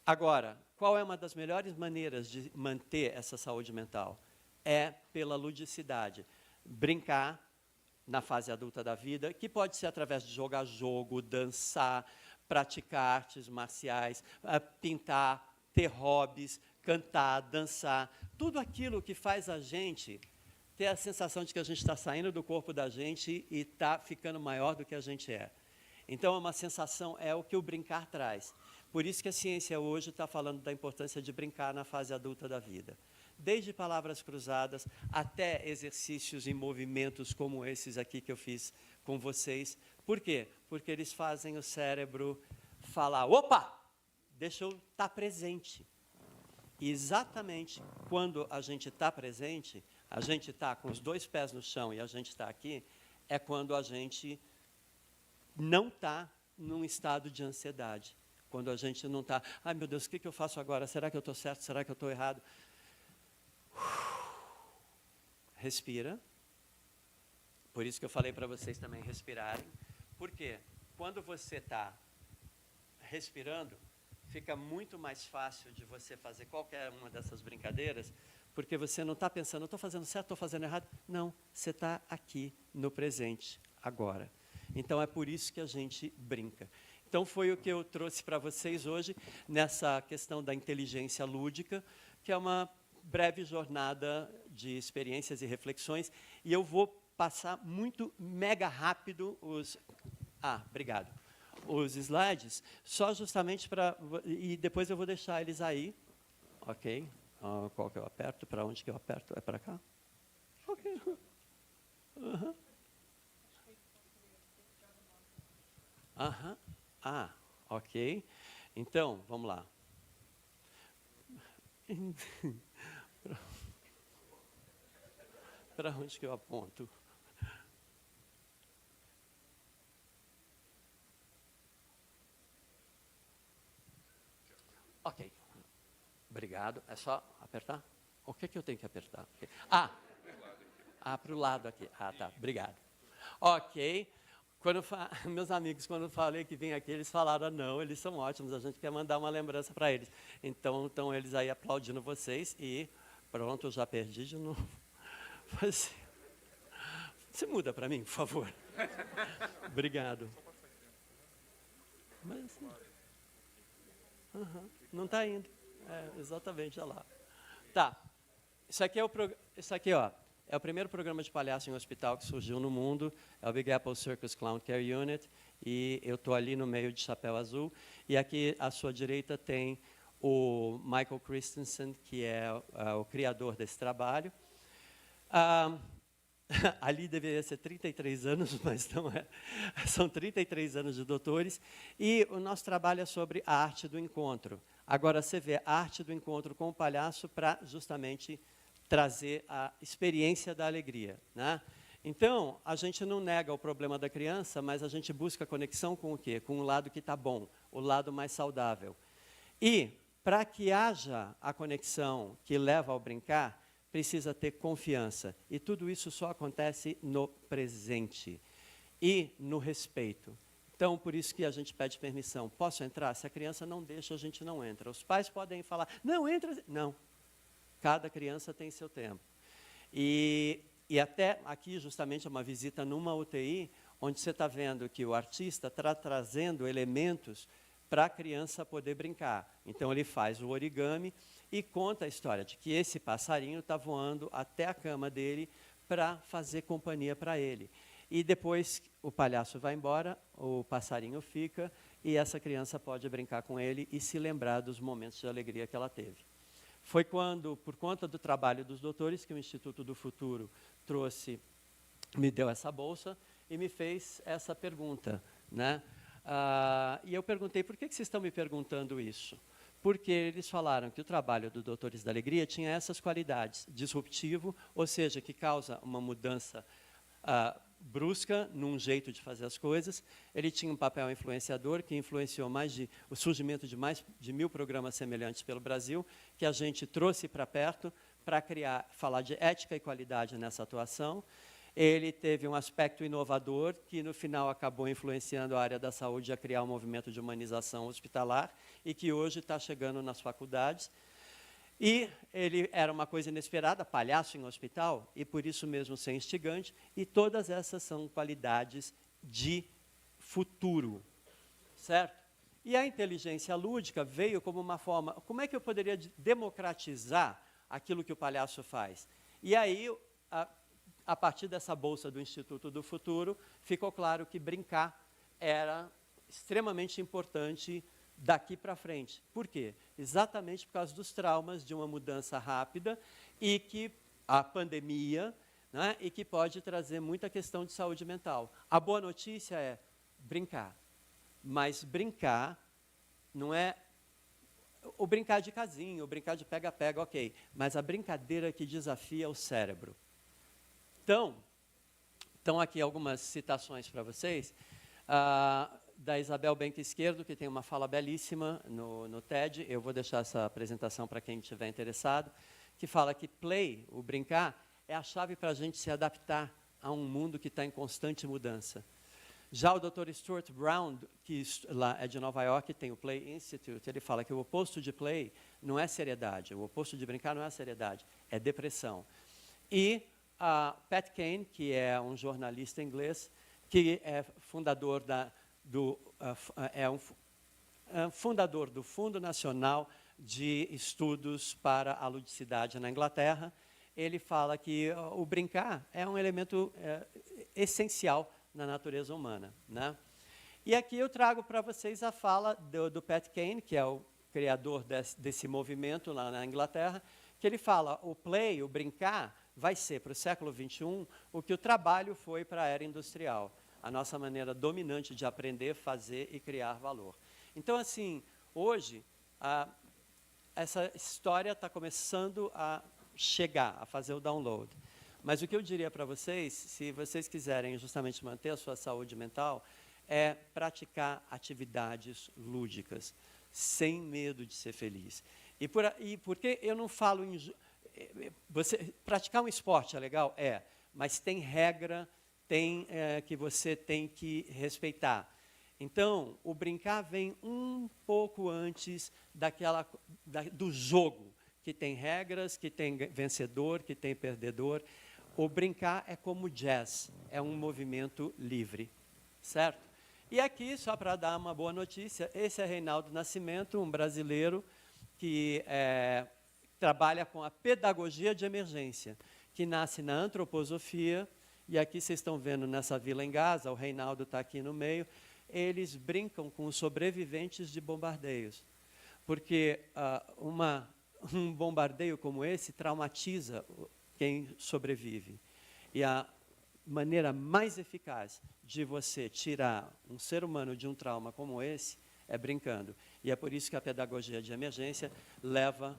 Agora, qual é uma das melhores maneiras de manter essa saúde mental? É pela ludicidade. Brincar na fase adulta da vida, que pode ser através de jogar jogo, dançar, praticar artes marciais, pintar, ter hobbies, cantar, dançar, tudo aquilo que faz a gente ter a sensação de que a gente está saindo do corpo da gente e está ficando maior do que a gente é. Então, é uma sensação, é o que o brincar traz. Por isso que a ciência hoje está falando da importância de brincar na fase adulta da vida. Desde palavras cruzadas até exercícios e movimentos como esses aqui que eu fiz com vocês. Por quê? Porque eles fazem o cérebro falar, opa, deixa eu estar presente. E exatamente quando a gente está presente, a gente está com os 2 pés no chão e a gente está aqui, é quando a gente não está num estado de ansiedade. Quando a gente não está, ai meu Deus, o que eu faço agora? Será que eu estou certo? Será que eu estou errado? Respira. Por isso que eu falei para vocês também respirarem. Por quê? Quando você está respirando, fica muito mais fácil de você fazer qualquer uma dessas brincadeiras, porque você não está pensando, estou fazendo certo, estou fazendo errado. Não, você está aqui no presente, agora. Então, é por isso que a gente brinca. Então, foi o que eu trouxe para vocês hoje, nessa questão da inteligência lúdica, que é uma breve jornada de experiências e reflexões, e eu vou passar muito mega rápido os... obrigado. Os slides, só justamente para... E depois eu vou deixar eles aí, ok? Qual que eu aperto? Para onde que eu aperto? É para cá? Ok. Ok. Então, vamos lá. Para onde que eu aponto? Ok. Obrigado. É só apertar? O que eu tenho que apertar? Okay. Para o lado aqui. Tá. Obrigado. Ok. Meus amigos, quando eu falei que vem aqui, eles falaram, não, eles são ótimos, a gente quer mandar uma lembrança para eles. Então, estão eles aí aplaudindo vocês e pronto, eu já perdi de novo. Você muda para mim, por favor. Obrigado. Mas, não está indo. Exatamente, olha lá. Tá. Isso aqui, é o primeiro programa de palhaço em hospital que surgiu no mundo, é o Big Apple Circus Clown Care Unit, e eu estou ali no meio de chapéu azul, e aqui à sua direita tem o Michael Christensen, que é o criador desse trabalho. Ali deveria ser 33 anos, mas não é. São 33 anos de doutores, e o nosso trabalho é sobre a arte do encontro. Agora, você vê a arte do encontro com o palhaço para justamente trazer a experiência da alegria, né? Então, a gente não nega o problema da criança, mas a gente busca conexão com o quê? Com o lado que está bom, o lado mais saudável. E, para que haja a conexão que leva ao brincar, precisa ter confiança. E tudo isso só acontece no presente e no respeito. Então, por isso que a gente pede permissão. Posso entrar? Se a criança não deixa, a gente não entra. Os pais podem falar, não, entra. Não. Cada criança tem seu tempo. E até aqui, justamente, é uma visita numa UTI, onde você está vendo que o artista está trazendo elementos para a criança poder brincar. Então, ele faz o origami e conta a história de que esse passarinho está voando até a cama dele para fazer companhia para ele. E depois o palhaço vai embora, o passarinho fica, e essa criança pode brincar com ele e se lembrar dos momentos de alegria que ela teve. Foi quando, por conta do trabalho dos doutores, que o Instituto do Futuro me deu essa bolsa e me fez essa pergunta, né? E eu perguntei, por que vocês estão me perguntando isso? Porque eles falaram que o trabalho do Doutores da Alegria tinha essas qualidades, disruptivo, ou seja, que causa uma mudança brusca num jeito de fazer as coisas. Ele tinha um papel influenciador, que influenciou o surgimento de mais de 1000 programas semelhantes pelo Brasil, que a gente trouxe para perto para falar de ética e qualidade nessa atuação. Ele teve um aspecto inovador, que no final acabou influenciando a área da saúde a criar um movimento de humanização hospitalar, e que hoje está chegando nas faculdades. E ele era uma coisa inesperada, palhaço em hospital, e por isso mesmo ser instigante, e todas essas são qualidades de futuro, certo? E a inteligência lúdica veio como uma forma, como é que eu poderia democratizar aquilo que o palhaço faz? E aí, a partir dessa bolsa do Instituto do Futuro, ficou claro que brincar era extremamente importante daqui para frente. Por quê? Exatamente por causa dos traumas de uma mudança rápida e que a pandemia, né, e que pode trazer muita questão de saúde mental. A boa notícia é brincar, mas brincar não é o brincar de casinho, o brincar de pega-pega, ok. Mas a brincadeira que desafia o cérebro. Então, estão aqui algumas citações para vocês. Da Isabel Benque Esquerdo, que tem uma fala belíssima no TED. Eu vou deixar essa apresentação para quem estiver interessado, que fala que play, o brincar, é a chave para a gente se adaptar a um mundo que está em constante mudança. Já o Dr. Stuart Brown, que lá é de Nova York, tem o Play Institute, ele fala que o oposto de play não é seriedade, o oposto de brincar não é seriedade, é depressão. E Pat Kane, que é um jornalista inglês, que é fundador fundador do Fundo Nacional de Estudos para a Ludicidade na Inglaterra, ele fala que o brincar é um elemento essencial na natureza humana, né? E aqui eu trago para vocês a fala do Pat Kane, que é o criador desse movimento lá na Inglaterra, que ele fala, o play, o brincar, vai ser para o século XXI o que o trabalho foi para a era industrial, a nossa maneira dominante de aprender, fazer e criar valor. Então, assim, hoje, essa história está começando a chegar, a fazer o download. Mas o que eu diria para vocês, se vocês quiserem justamente manter a sua saúde mental, é praticar atividades lúdicas, sem medo de ser feliz. E por que eu não falo em... praticar um esporte é legal? É, mas tem regra, que você tem que respeitar. Então, o brincar vem um pouco antes do jogo, que tem regras, que tem vencedor, que tem perdedor. O brincar é como jazz, é um movimento livre, certo? E aqui, só para dar uma boa notícia, esse é Reinaldo Nascimento, um brasileiro que trabalha com a pedagogia de emergência, que nasce na antroposofia, e aqui vocês estão vendo nessa vila em Gaza, o Reinaldo está aqui no meio, eles brincam com os sobreviventes de bombardeios, porque um bombardeio como esse traumatiza quem sobrevive. E a maneira mais eficaz de você tirar um ser humano de um trauma como esse é brincando. E é por isso que a pedagogia de emergência leva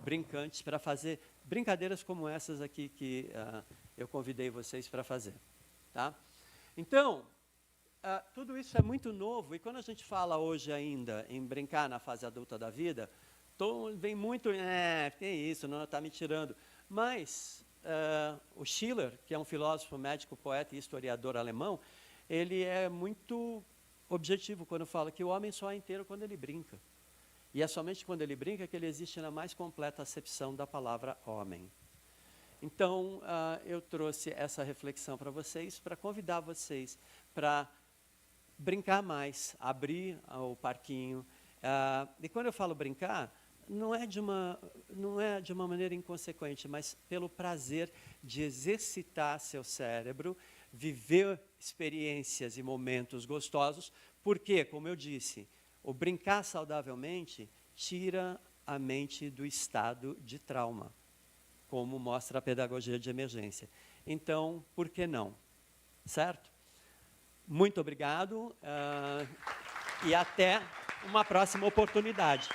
brincantes para fazer brincadeiras como essas aqui que eu convidei vocês para fazer. Tá? Então, tudo isso é muito novo, e quando a gente fala hoje ainda em brincar na fase adulta da vida, vem muito, que isso, não está me tirando. Mas o Schiller, que é um filósofo, médico, poeta e historiador alemão, ele é muito objetivo quando fala que o homem só é inteiro quando ele brinca. E é somente quando ele brinca que ele existe na mais completa acepção da palavra homem. Então, eu trouxe essa reflexão para vocês, para convidar vocês para brincar mais, abrir o parquinho. E quando eu falo brincar, não é de uma maneira inconsequente, mas pelo prazer de exercitar seu cérebro, viver experiências e momentos gostosos, porque, como eu disse, o brincar saudavelmente tira a mente do estado de trauma, como mostra a pedagogia de emergência. Então, por que não? Certo? Muito obrigado e até uma próxima oportunidade.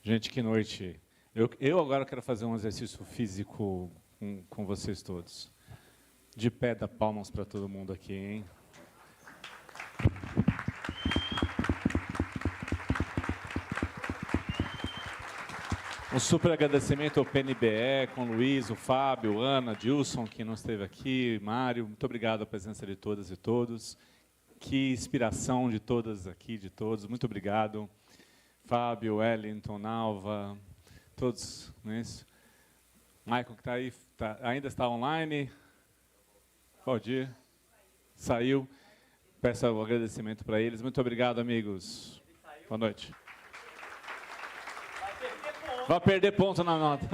Gente, que noite. Eu agora quero fazer um exercício físico com vocês todos. De pé, dá palmas para todo mundo aqui, hein? Um super agradecimento ao PNBE, com o Luiz, o Fábio, Ana, Dilson, que não esteve aqui, Mário. Muito obrigado a presença de todas e todos. Que inspiração de todas aqui, de todos. Muito obrigado. Fábio, Wellington, Nalva, todos, não é isso? Michael, que está aí, ainda está online. Valdir, saiu. Peço o agradecimento para eles. Muito obrigado, amigos. Boa noite. Vai perder ponto na nota.